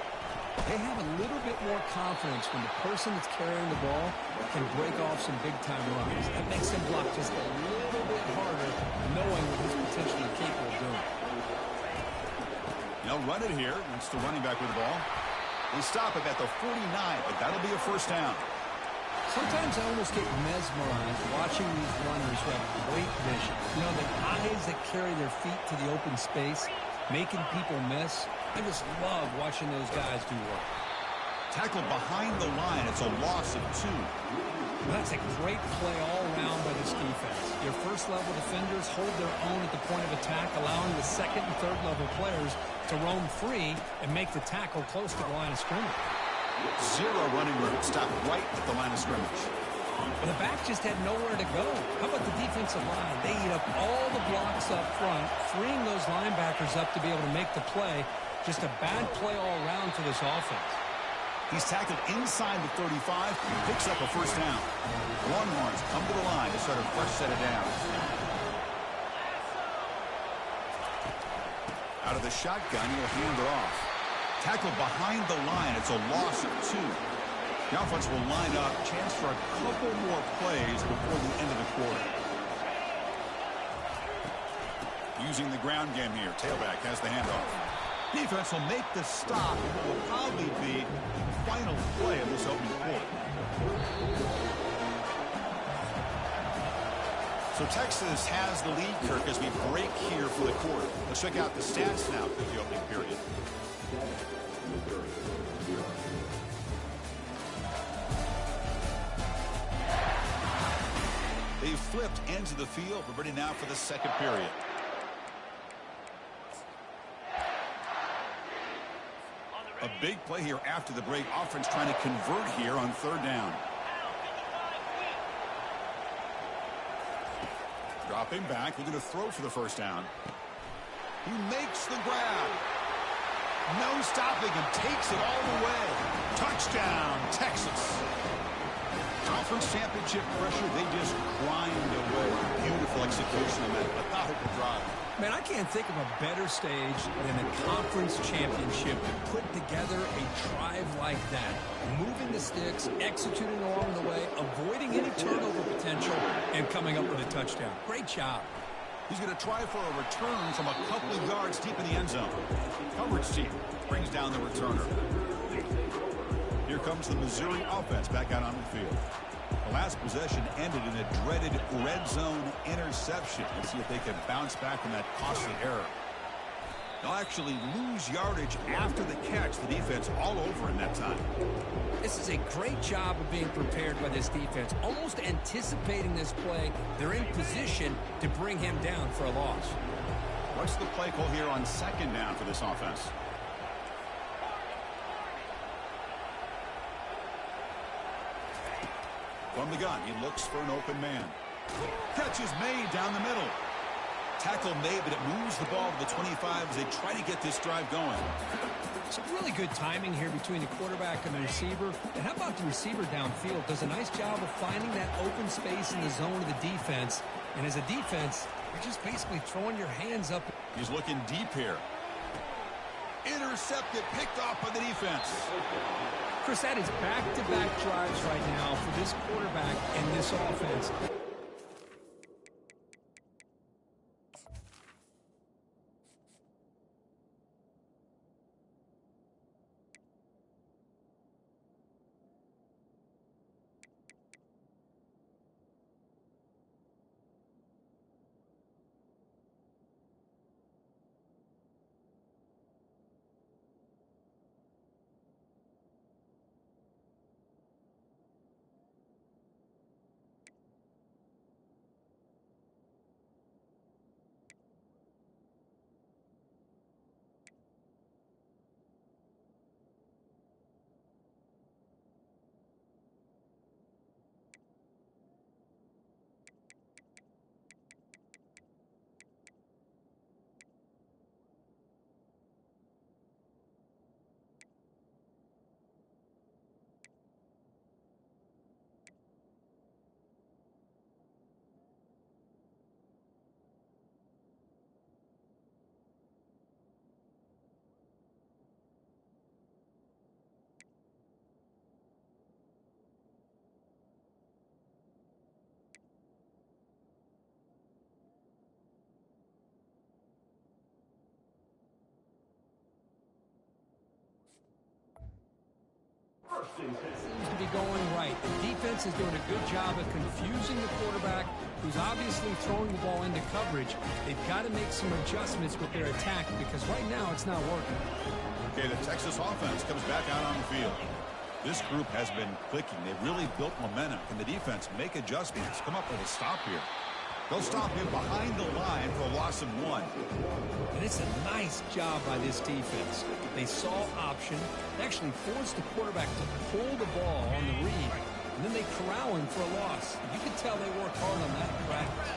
they have a little bit more confidence when the person that's carrying the ball can break off some big-time runs. That makes them block just a little bit harder, knowing what he's potentially capable of doing. They'll run it here. That's the running back with the ball. They stop it at the 49, but that'll be a 1st down. Sometimes I almost get mesmerized watching these runners who have great vision. You know, the eyes that carry their feet to the open space, making people miss. I just love watching those guys do work. Tackled behind the line. It's a loss of 2. That's a great play all around by this defense. Your first-level defenders hold their own at the point of attack, allowing the 2nd and 3rd-level players to roam free and make the tackle close to the line of scrimmage. 0 running room. Stopped right at the line of scrimmage. Well, the back just had nowhere to go. How about the defensive line? They eat up all the blocks up front, freeing those linebackers up to be able to make the play. Just a bad play all around for this offense. He's tackled inside the 35. Picks up a 1st down. Longhorns come to the line to start a fresh set of downs. Out of the shotgun, he'll hand it off. Tackled behind the line. It's a loss of 2. The offense will line up. Chance for a couple more plays before the end of the quarter. Using the ground game here. Tailback has the handoff. Defense will make the stop. It will probably be the final play of this opening quarter. So Texas has the lead, Kirk, as we break here for the quarter. Let's check out the stats now for the opening period. They've flipped ends of the field. We're ready now for the 2nd period. A big play here after the break. Offense trying to convert here on 3rd down. Dropping back. Looking to throw for the 1st down. He makes the grab. No stopping him. Takes it all the way. Touchdown, Texas. Conference championship pressure, they just grind away. Beautiful execution on that methodical drive. Man, I can't think of a better stage than a conference championship to put together a drive like that. Moving the sticks, executing along the way, avoiding any turnover potential, and coming up with a touchdown. Great job. He's going to try for a return from a couple of yards deep in the end zone. Coverage team brings down the returner. Here comes the Missouri offense back out on the field. The last possession ended in a dreaded red zone interception. Let's see if they can bounce back from that costly error. They'll actually lose yardage after the catch. The defense all over in that time. This is a great job of being prepared by this defense. Almost anticipating this play. They're in position to bring him down for a loss. What's the play call here on second down for this offense? From the gun, he looks for an open man. Catch is made down the middle. Tackle made, but it moves the ball to the 25 as they try to get this drive going. Some really good timing here between the quarterback and the receiver. And how about the receiver downfield? Does a nice job of finding that open space in the zone of the defense. And as a defense, you're just basically throwing your hands up. He's looking deep here. Intercepted, picked off by the defense. Chris, that is back-to-back drives right now for this quarterback and this offense. Seems to be going right. The defense is doing a good job of confusing the quarterback, who's obviously throwing the ball into coverage. They've got to make some adjustments with their attack because right now it's not working. Okay, the Texas offense comes back out on the field. This group has been clicking. They've really built momentum. Can the defense make adjustments? Come up with a stop here. They'll stop him behind the line for a loss of 1. And it's a nice job by this defense. They saw option, actually forced the quarterback to pull the ball on the read, and then they corral him for a loss. You can tell they worked hard on that in practice.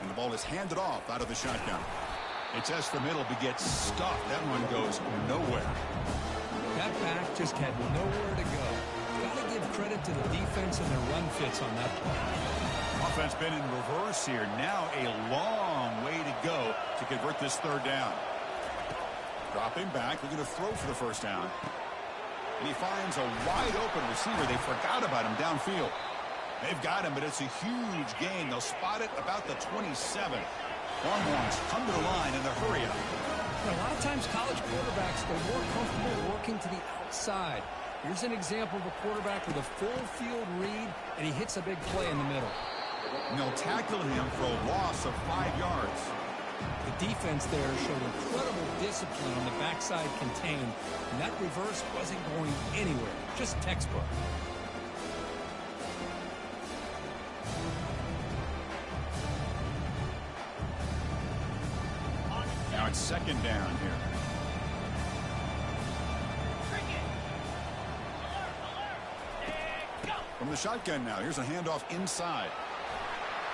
And the ball is handed off out of the shotgun. It tests the middle, but gets stuffed. That one goes nowhere. That back just had nowhere to go. Got to give credit to the defense and their run fits on that play. Offense been in reverse here. Now a long way to go to convert this third down. Dropping back, looking to throw for the first down. And he finds a wide open receiver. They forgot about him downfield. They've got him, but it's a huge gain. They'll spot it about the 27. Longhorns come to the line in the hurry up. A lot of times college quarterbacks, they're more comfortable working to the outside. Here's an example of a quarterback with a full field read, and he hits a big play in the middle. And they'll tackle him for a loss of 5 yards. The defense there showed incredible discipline on the backside contained, and that reverse wasn't going anywhere, just textbook. Now it's second down here. From the shotgun now, here's a handoff inside.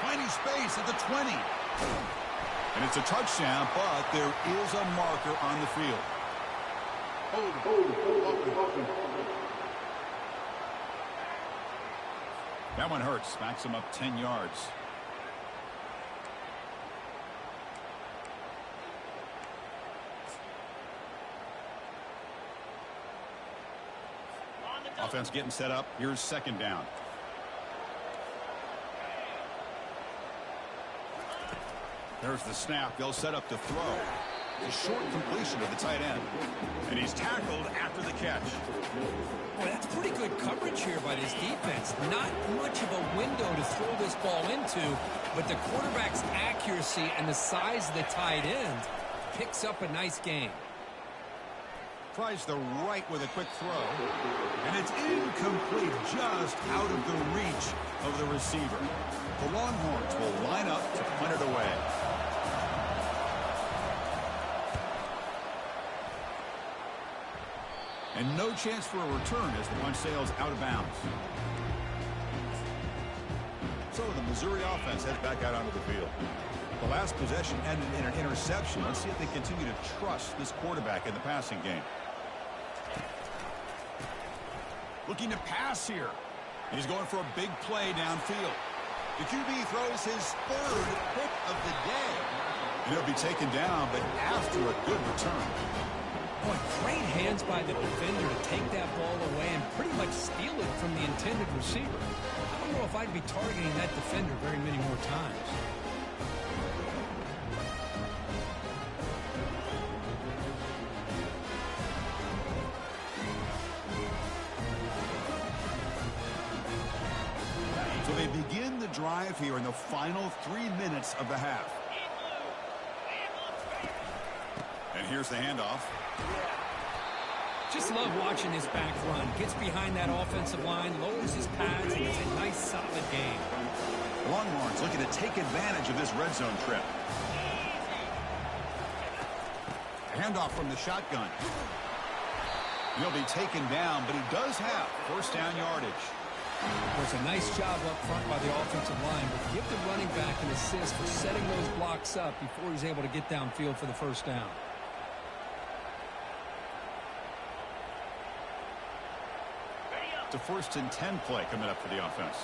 Finding space at the 20. And it's a touchdown, but there is a marker on the field. That one hurts. Backs him up 10 yards. Offense getting set up. Here's second down. There's the snap. They'll set up to throw. The short completion of the tight end. And he's tackled after the catch. Boy, that's pretty good coverage here by this defense. Not much of a window to throw this ball into, but the quarterback's accuracy and the size of the tight end picks up a nice gain. Tries the right with a quick throw. And it's incomplete, just out of the reach of the receiver. The Longhorns will line up to punt it away. And no chance for a return as the punt sails out of bounds. So the Missouri offense heads back out onto the field. The last possession ended in an interception. Let's see if they continue to trust this quarterback in the passing game. Looking to pass here. He's going for a big play downfield. The QB throws his third pick of the day. And he'll be taken down, but after a good return. Boy, great hands by the defender to take that ball away and pretty much steal it from the intended receiver. I don't know if I'd be targeting that defender very many more times. So they begin the drive here in the final 3 minutes of the half. And here's the handoff. Just love watching this back run. Gets behind that offensive line, lowers his pads, and it's a nice, solid game. Longhorns looking to take advantage of this red zone trip. A handoff from the shotgun. He'll be taken down, but he does have first down yardage. It was a nice job up front by the offensive line, but give the running back an assist for setting those blocks up before he's able to get downfield for the first down. To first and 10 play coming up for the offense.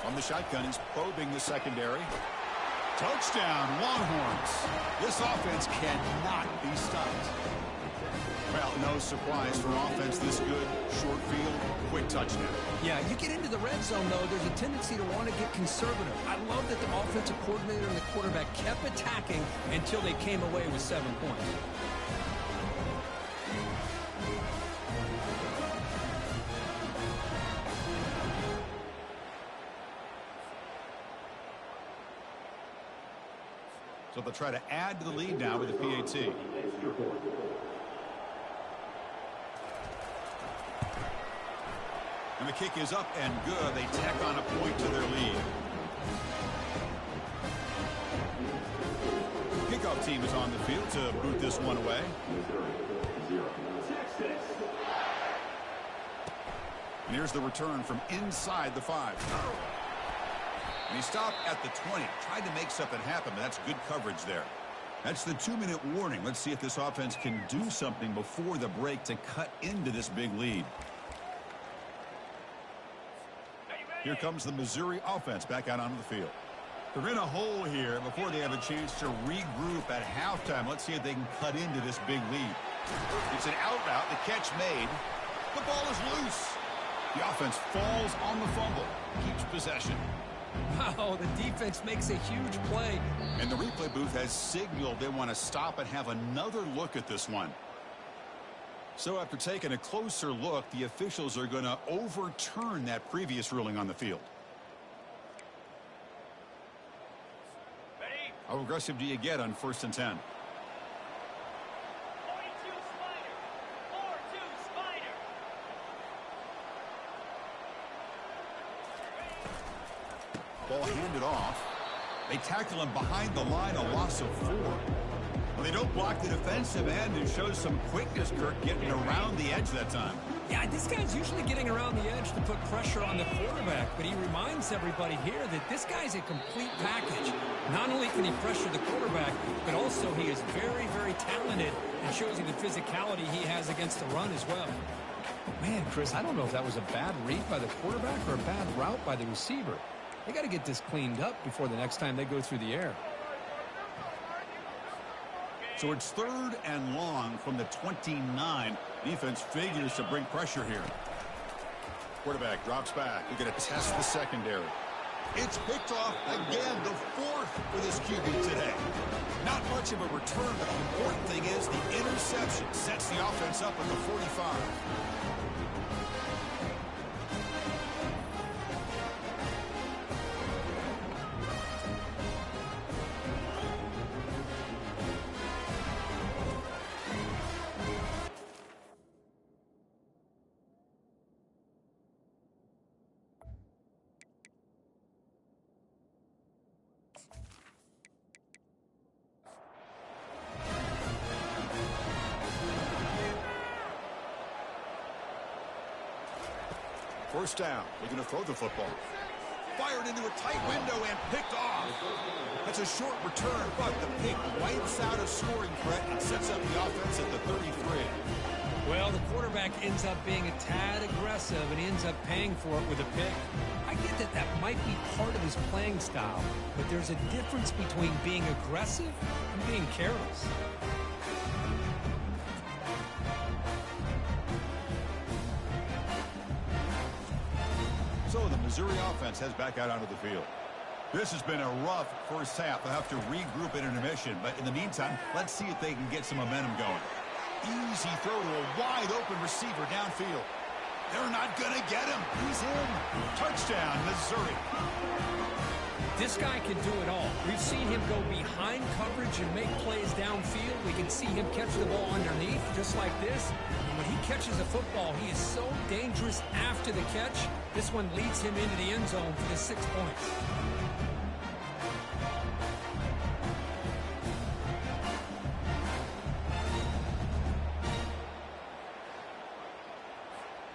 From the shotgun, he's probing the secondary. Touchdown, Longhorns. This offense cannot be stopped. Well, no surprise for offense this good. Short field, quick touchdown. Yeah, you get into the red zone, though, there's a tendency to want to get conservative. I love that the offensive coordinator and the quarterback kept attacking until they came away with 7 points. So they'll try to add to the lead now with the PAT. And the kick is up and good. They tack on a point to their lead. Kickoff team is on the field to boot this one away. And here's the return from inside the 5. And he stopped at the 20. Tried to make something happen, but that's good coverage there. That's the 2-minute warning. Let's see if this offense can do something before the break to cut into this big lead. Here comes the Missouri offense back out onto the field. They're in a hole here before they have a chance to regroup at halftime. Let's see if they can cut into this big lead. It's an out route. The catch made. The ball is loose. The offense falls on the fumble. Keeps possession. Wow, the defense makes a huge play. And the replay booth has signaled they want to stop and have another look at this one. So after taking a closer look, the officials are going to overturn that previous ruling on the field. Ready? How aggressive do you get on 1st and 10? Ball handed off. They tackle him behind the line, a loss of 4. Well, they don't block the defensive end and shows some quickness, Kirk, getting around the edge that time. Yeah, this guy's usually getting around the edge to put pressure on the quarterback, but he reminds everybody here that this guy's a complete package. Not only can he pressure the quarterback, but also he is very, very talented and shows you the physicality he has against the run as well. Man, Chris, I don't know if that was a bad read by the quarterback or a bad route by the receiver. They got to get this cleaned up before the next time they go through the air. So it's 3rd and long from the 29. Defense figures to bring pressure here. Quarterback drops back. We're going to test the secondary. It's picked off again, the 4th for this QB today. Not much of a return, but the important thing is the interception sets the offense up at the 45. First down. We're going to throw the football. Fired into a tight window and picked off. That's a short return, but the pick wipes out a scoring threat and sets up the offense at the 33. Well, the quarterback ends up being a tad aggressive, and he ends up paying for it with a pick. I get that that might be part of his playing style, but there's a difference between being aggressive and being careless. So the Missouri offense heads back out onto the field. This has been a rough first half. They'll have to regroup at intermission, but in the meantime, let's see if they can get some momentum going. Easy throw to a wide-open receiver downfield. They're not going to get him. He's in. Touchdown, Missouri. This guy can do it all. We've seen him go behind coverage and make plays downfield. We can see him catch the ball underneath, just like this. And when he catches a football, he is so dangerous after the catch. This one leads him into the end zone for the 6 points.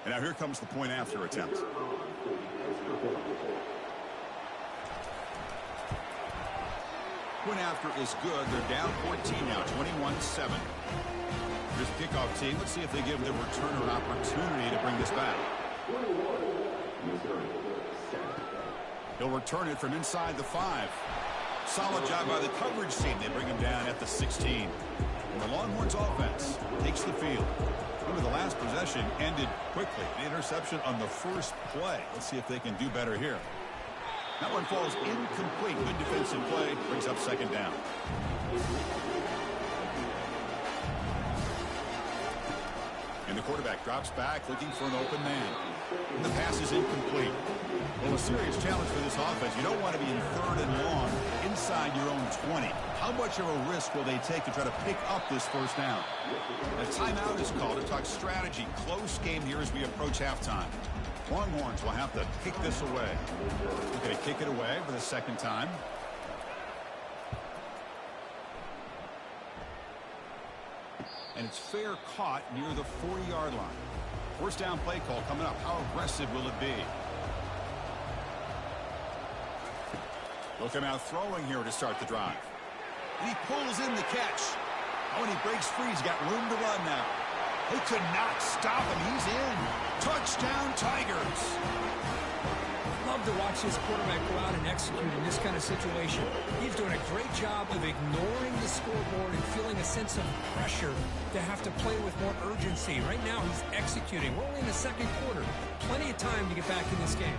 And now here comes the point after attempt. Point after is good. They're down 14 now, 21-7. Here's the kickoff team. Let's see if they give the returner an opportunity to bring this back. He'll return it from inside the 5. Solid job by the coverage team. They bring him down at the 16. And the Longhorns offense takes the field. Remember, the last possession ended quickly. The interception on the first play. Let's see if they can do better here. That one falls incomplete. Good defensive play. Brings up second down. And the quarterback drops back looking for an open man. And the pass is incomplete. Well, a serious challenge for this offense. You don't want to be in 3rd and long inside your own 20. How much of a risk will they take to try to pick up this first down? A timeout is called to talk strategy. Close game here as we approach halftime. Longhorns will have to kick this away. They're going to kick it away for the second time. And it's fair caught near the 40-yard line. First down play call coming up. How aggressive will it be? They'll come out throwing here to start the drive. And he pulls in the catch. Oh, and he breaks free. He's got room to run now. They could not stop him. He's in. Touchdown, Tigers. Love to watch this quarterback go out and execute in this kind of situation. He's doing a great job of ignoring the scoreboard and feeling a sense of pressure to have to play with more urgency. Right now, he's executing. We're only in the second quarter. Plenty of time to get back in this game.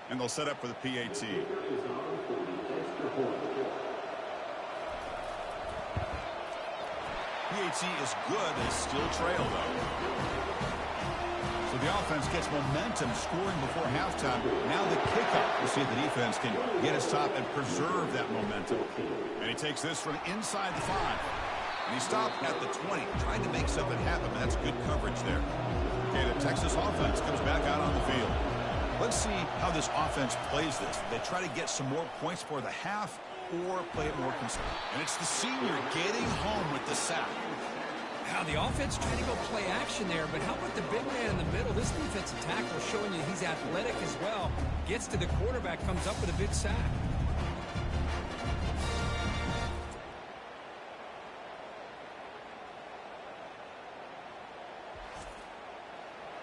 And they'll set up for the PAT. PAT is good. They still trail, though. So the offense gets momentum scoring before halftime. Now the kickoff. We'll see if the defense can get a stop and preserve that momentum. And he takes this from inside the 5. And he stopped at the 20. Trying to make something happen, but that's good coverage there. Okay, the Texas offense comes back out on the field. Let's see how this offense plays this. They try to get some more points for the half or play it more conservative. And it's the senior getting home with the sack. Now the offense trying to go play action there, but how about the big man in the middle? This defensive tackle showing you he's athletic as well. Gets to the quarterback, comes up with a big sack.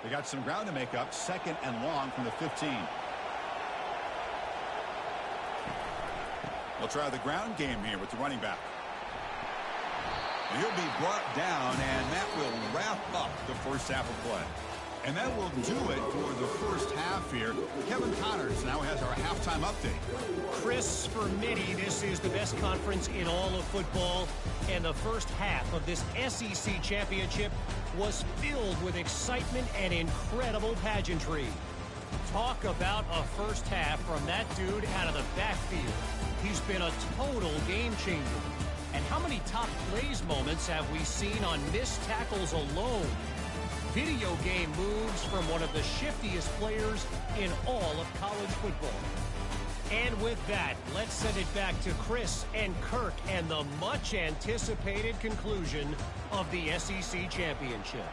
They got some ground to make up. 2nd and long from the 15. They'll try the ground game here with the running back. He'll be brought down, and that will wrap up the first half of play. And that will do it for the first half here. Kevin Connors now has our halftime update. Chris, for many, this is the best conference in all of football. And the first half of this SEC championship was filled with excitement and incredible pageantry. Talk about a first half from that dude out of the backfield. He's been a total game changer. And how many top plays moments have we seen on missed tackles alone? Video game moves from one of the shiftiest players in all of college football. And with that, let's send it back to Chris and Kirk and the much-anticipated conclusion of the SEC championship.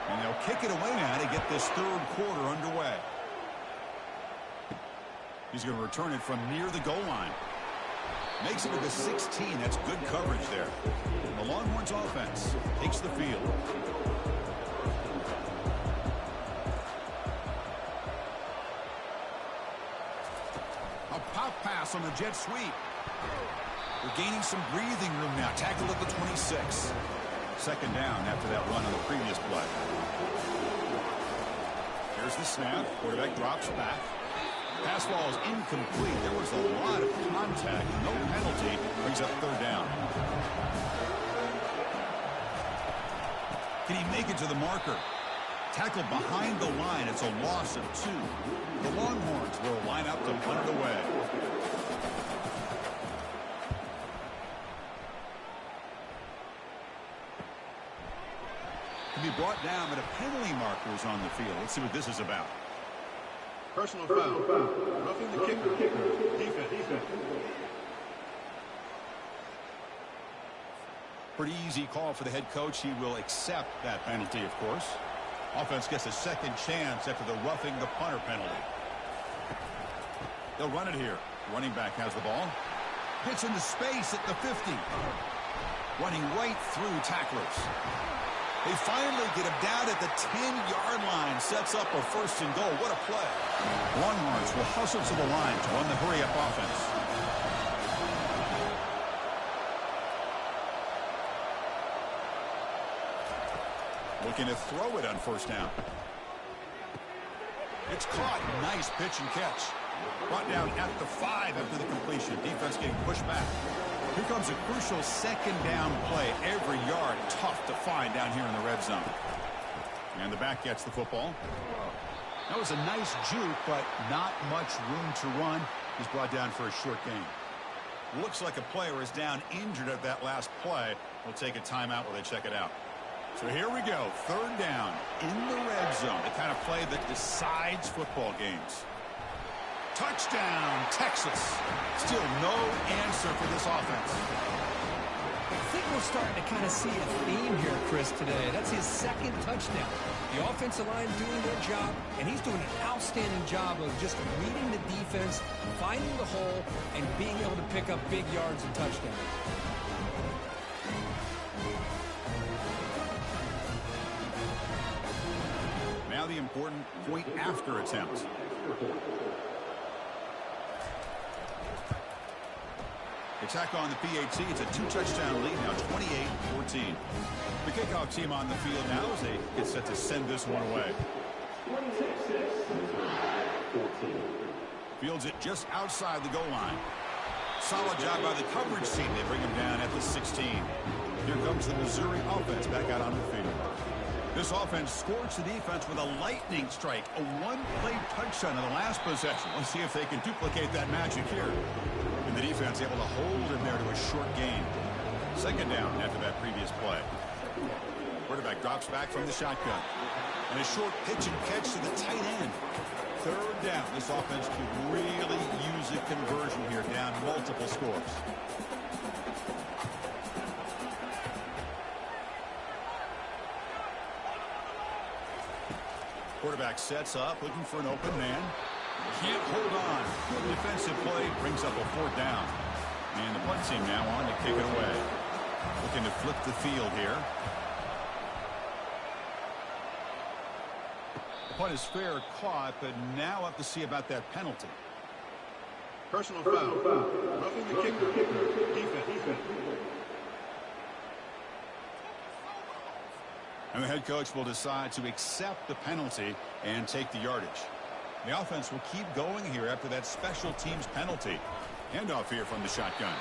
And they'll kick it away now to get this third quarter underway. He's going to return it from near the goal line. Makes it to the 16. That's good coverage there. The Longhorns offense takes the field. A pop pass on the jet sweep. We're gaining some breathing room now. Tackle at the 26. 2nd down after that run on the previous play. Here's the snap. Quarterback drops back. Pass ball is incomplete. There was a lot of contact. No penalty. Brings up 3rd down. Can he make it to the marker? Tackled behind the line. It's a loss of 2. The Longhorns will line up to punt it away. Can be brought down, but a penalty marker is on the field. Let's see what this is about. Personal foul. Roughing the kicker. Defense. Pretty easy call for the head coach. He will accept that penalty, of course. Offense gets a second chance after the roughing the punter penalty. They'll run it here. Running back has the ball. Gets into space at the 50. Running right through tacklers. They finally get him down at the 10-yard line. Sets up a 1st and goal. What a play. Longhorns will hustle to the line to run the hurry-up offense. Looking to throw it on 1st down. It's caught. Nice pitch and catch. Brought down at the 5 after the completion. Defense getting pushed back. Here comes a crucial 2nd down play. Every yard tough to find down here in the red zone. And the back gets the football. That was a nice juke, but not much room to run. He's brought down for a short gain. Looks like a player is down injured at that last play. We'll take a timeout while they check it out. So here we go. 3rd down in the red zone. The kind of play that decides football games. Touchdown, Texas. Still no answer for this offense. I think we're starting to kind of see a theme here, Chris, today. That's his 2nd touchdown. The offensive line doing their job, and he's doing an outstanding job of just reading the defense, finding the hole, and being able to pick up big yards and touchdowns. Now the important point after attempt. Attack on the PAT. It's a 2-touchdown lead now, 28-14. The kickoff team on the field now as they get set to send this one away. Fields it just outside the goal line. Solid job by the coverage team. They bring him down at the 16. Here comes the Missouri offense back out on the field. This offense scorched the defense with a lightning strike. A 1-play touchdown in the last possession. Let's see if they can duplicate that magic here. And the defense able to hold him there to a short gain. 2nd down after that previous play. Quarterback drops back from the shotgun. And a short pitch and catch to the tight end. 3rd down. This offense could really use a conversion here, down multiple scores. Quarterback sets up, looking for an open man. Can't hold on. Good defensive play, brings up a 4th down. And the punt team now on to kick it away. Looking to flip the field here. Punt is fair, caught, but now up to see about that penalty. Personal foul. Roughing the kicker. Defense. And the head coach will decide to accept the penalty and take the yardage. The offense will keep going here after that special teams penalty. Handoff here from the shotgun.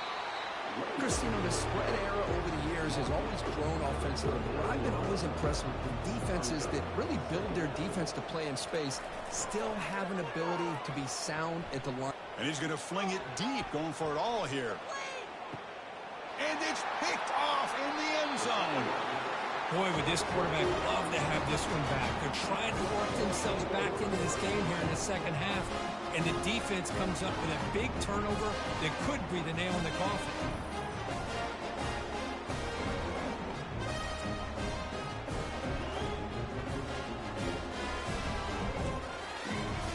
Chris, you know, the spread era over the years has always grown offensively. But I've been always impressed with the defenses that really build their defense to play in space, still have an ability to be sound at the line. And he's going to fling it deep, going for it all here. And it's picked off in the end zone. Boy, would this quarterback love to have this one back. They're trying to work themselves back into this game here in the second half, and the defense comes up with a big turnover that could be the nail in the coffin.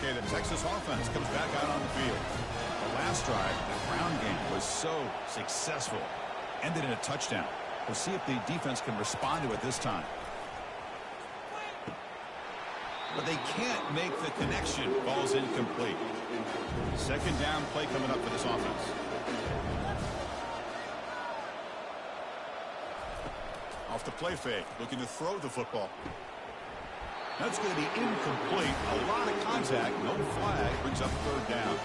Okay, the Texas offense comes back out on the field. The last drive, the ground game was so successful. Ended in a touchdown. We'll see if the defense can respond to it this time. But they can't make the connection. Ball's incomplete. Second down play coming up for this offense. Off the play fake, looking to throw the football. That's going to be incomplete. A lot of contact, no flag, brings up third down.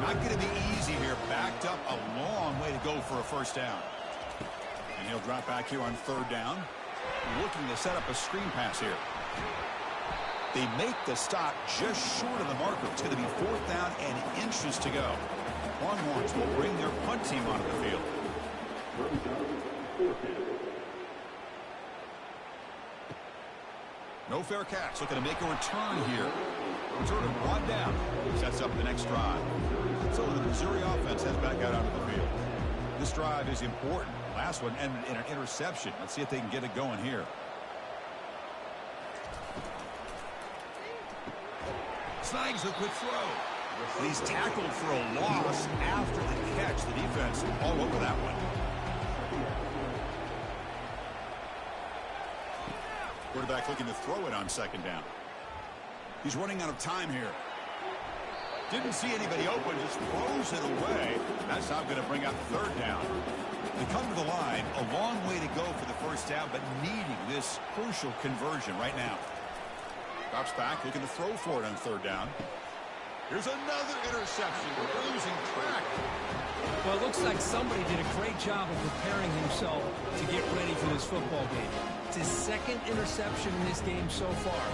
Not going to be easy here. Backed up a long way to go for a first down. And he'll drop back here on third down. Looking to set up a screen pass here. They make the stop just short of the marker. It's going to be fourth down and inches to go. Longhorns will bring their punt team onto the field. No fair catch. Looking to make a return here. Return it brought down. Sets up the next drive. So the Missouri offense heads back out onto the field. This drive is important. Last one ended in an interception. Let's see if they can get it going here. Snags a quick throw. And he's tackled for a loss after the catch. The defense all over that one. Quarterback looking to throw it on second down. He's running out of time here. Didn't see anybody open, just throws it away. That's not going to bring up third down. They come to the line, a long way to go for the first down, but needing this crucial conversion right now. Drops back, looking to throw for it on third down. Here's another interception. We're losing track. Well, it looks like somebody did a great job of preparing himself to get ready for this football game. It's his second interception in this game so far.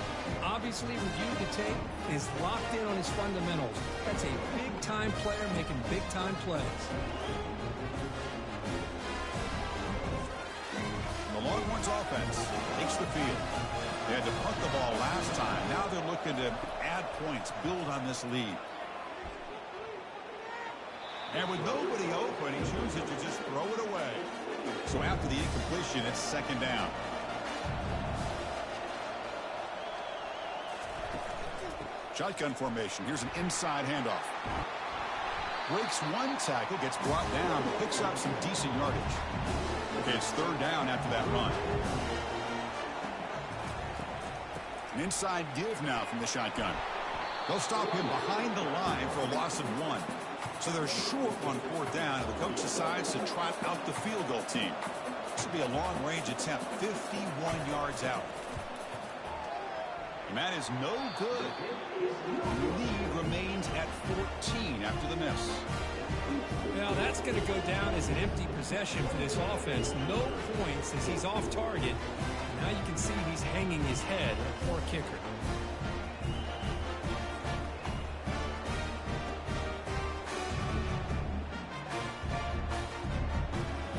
Obviously, reviewed the tape, is locked in on his fundamentals. That's a big-time player making big-time plays. The Longhorns offense takes the field. They had to punt the ball last time. Now they're looking to add points, build on this lead. And with nobody open, he chooses to just throw it away. So after the incompletion, it's second down. Shotgun formation. Here's an inside handoff. Breaks one tackle, gets brought down, but picks up some decent yardage. Okay, it's third down after that run. An inside give now from the shotgun. They'll stop him behind the line for a loss of 1. So they're short on fourth down, and the coach decides to trot out the field goal team. This will be a long-range attempt, 51 yards out. And that is no good. The lead remains at 14 after the miss. Well, that's going to go down as an empty possession for this offense. No points as he's off target. Now you can see he's hanging his head. A poor kicker.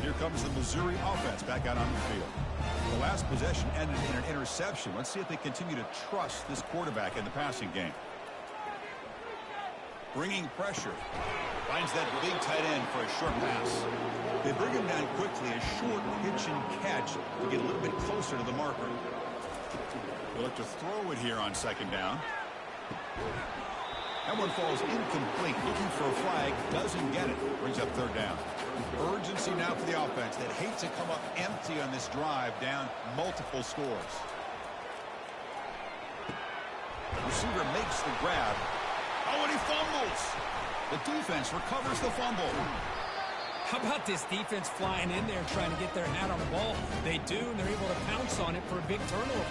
Here comes the Missouri offense back out on the field. The last possession ended in an interception. Let's see if they continue to trust this quarterback in the passing game. Bringing pressure. Finds that big tight end for a short pass. They bring him down quickly, a short pitch and catch to get a little bit closer to the marker. They look to throw it here on second down. That one falls incomplete. Looking for a flag. Doesn't get it. Brings up third down. Urgency now for the offense. They'd hate to come up empty on this drive, down multiple scores. receiver makes the grab. Oh, and he fumbles. The defense recovers the fumble. How about this defense flying in there trying to get their hat on the ball? They do, and they're able to pounce on it for a big turnover.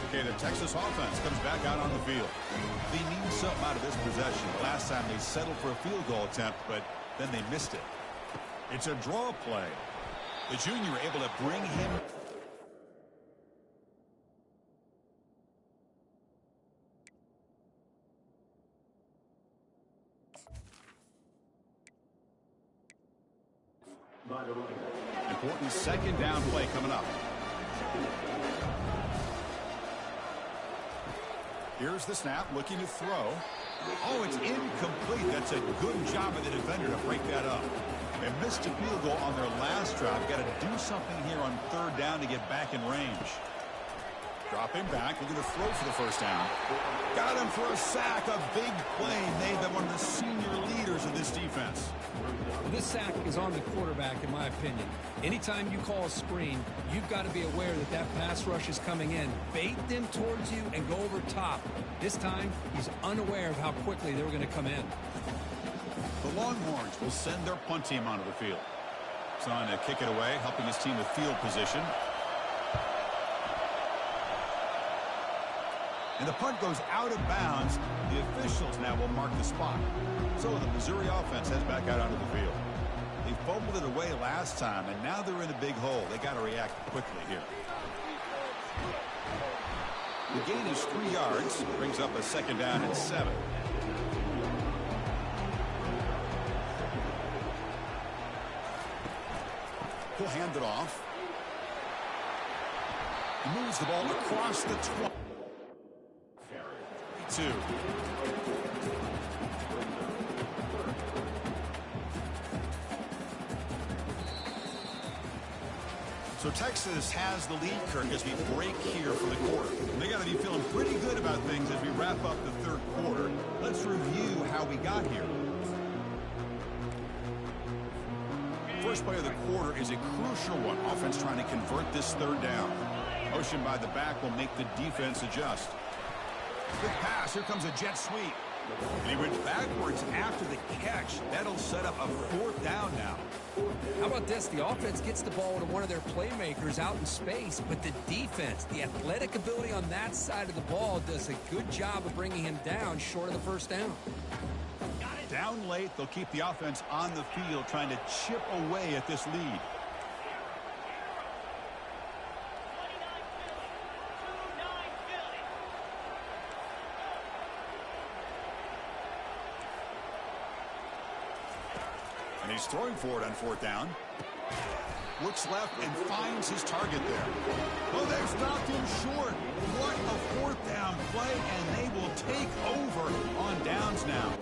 Okay, the Texas offense comes back out on the field. They need something out of this possession. Last time they settled for a field goal attempt, but then they missed it. It's a draw play. The junior able to bring him. Important second down play coming up. Here's the snap, looking to throw. Oh, it's incomplete. That's a good job of the defender to break that up. They missed a field goal on their last drive. Got to do something here on third down to get back in range. Dropping back, looking to throw for the first down. Got him for a sack, a big play made by one of the senior leaders of this defense. Well, this sack is on the quarterback, in my opinion. Anytime you call a screen, you've got to be aware that that pass rush is coming in. Bait them towards you and go over top. This time, he's unaware of how quickly they were going to come in. The Longhorns will send their punt team onto the field. Trying to kick it away, helping his team with field position. And the punt goes out of bounds. The officials now will mark the spot. So the Missouri offense heads back out onto the field. They fumbled it away last time, and now they're in a big hole. They got to react quickly here. The gain is 3 yards. Brings up a second down and 7. He'll hand it off. He moves the ball across the 20. 2. So Texas has the lead, Kirk, as we break here for the quarter. They got to be feeling pretty good about things as we wrap up the third quarter. Let's review how we got here. First play of the quarter is a crucial one. Offense trying to convert this third down. Motion by the back will make the defense adjust. Good pass. Here comes a jet sweep. And he went backwards after the catch. That'll set up a 4th down now. How about this? The offense gets the ball to one of their playmakers out in space, but the defense, the athletic ability on that side of the ball does a good job of bringing him down short of the first down. Down late, they'll keep the offense on the field trying to chip away at this lead. And he's throwing for it on 4th down. Looks left and finds his target there. Oh, they've stopped him short. What a 4th down play, and they will take over on downs now.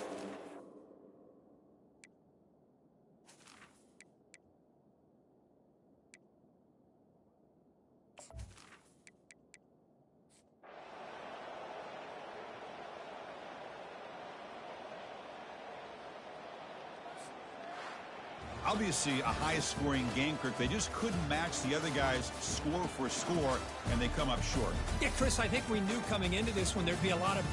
Obviously a high-scoring game, Kirk. They just couldn't match the other guys score for score, and they come up short. Yeah, Chris, I think we knew coming into this one there'd be a lot of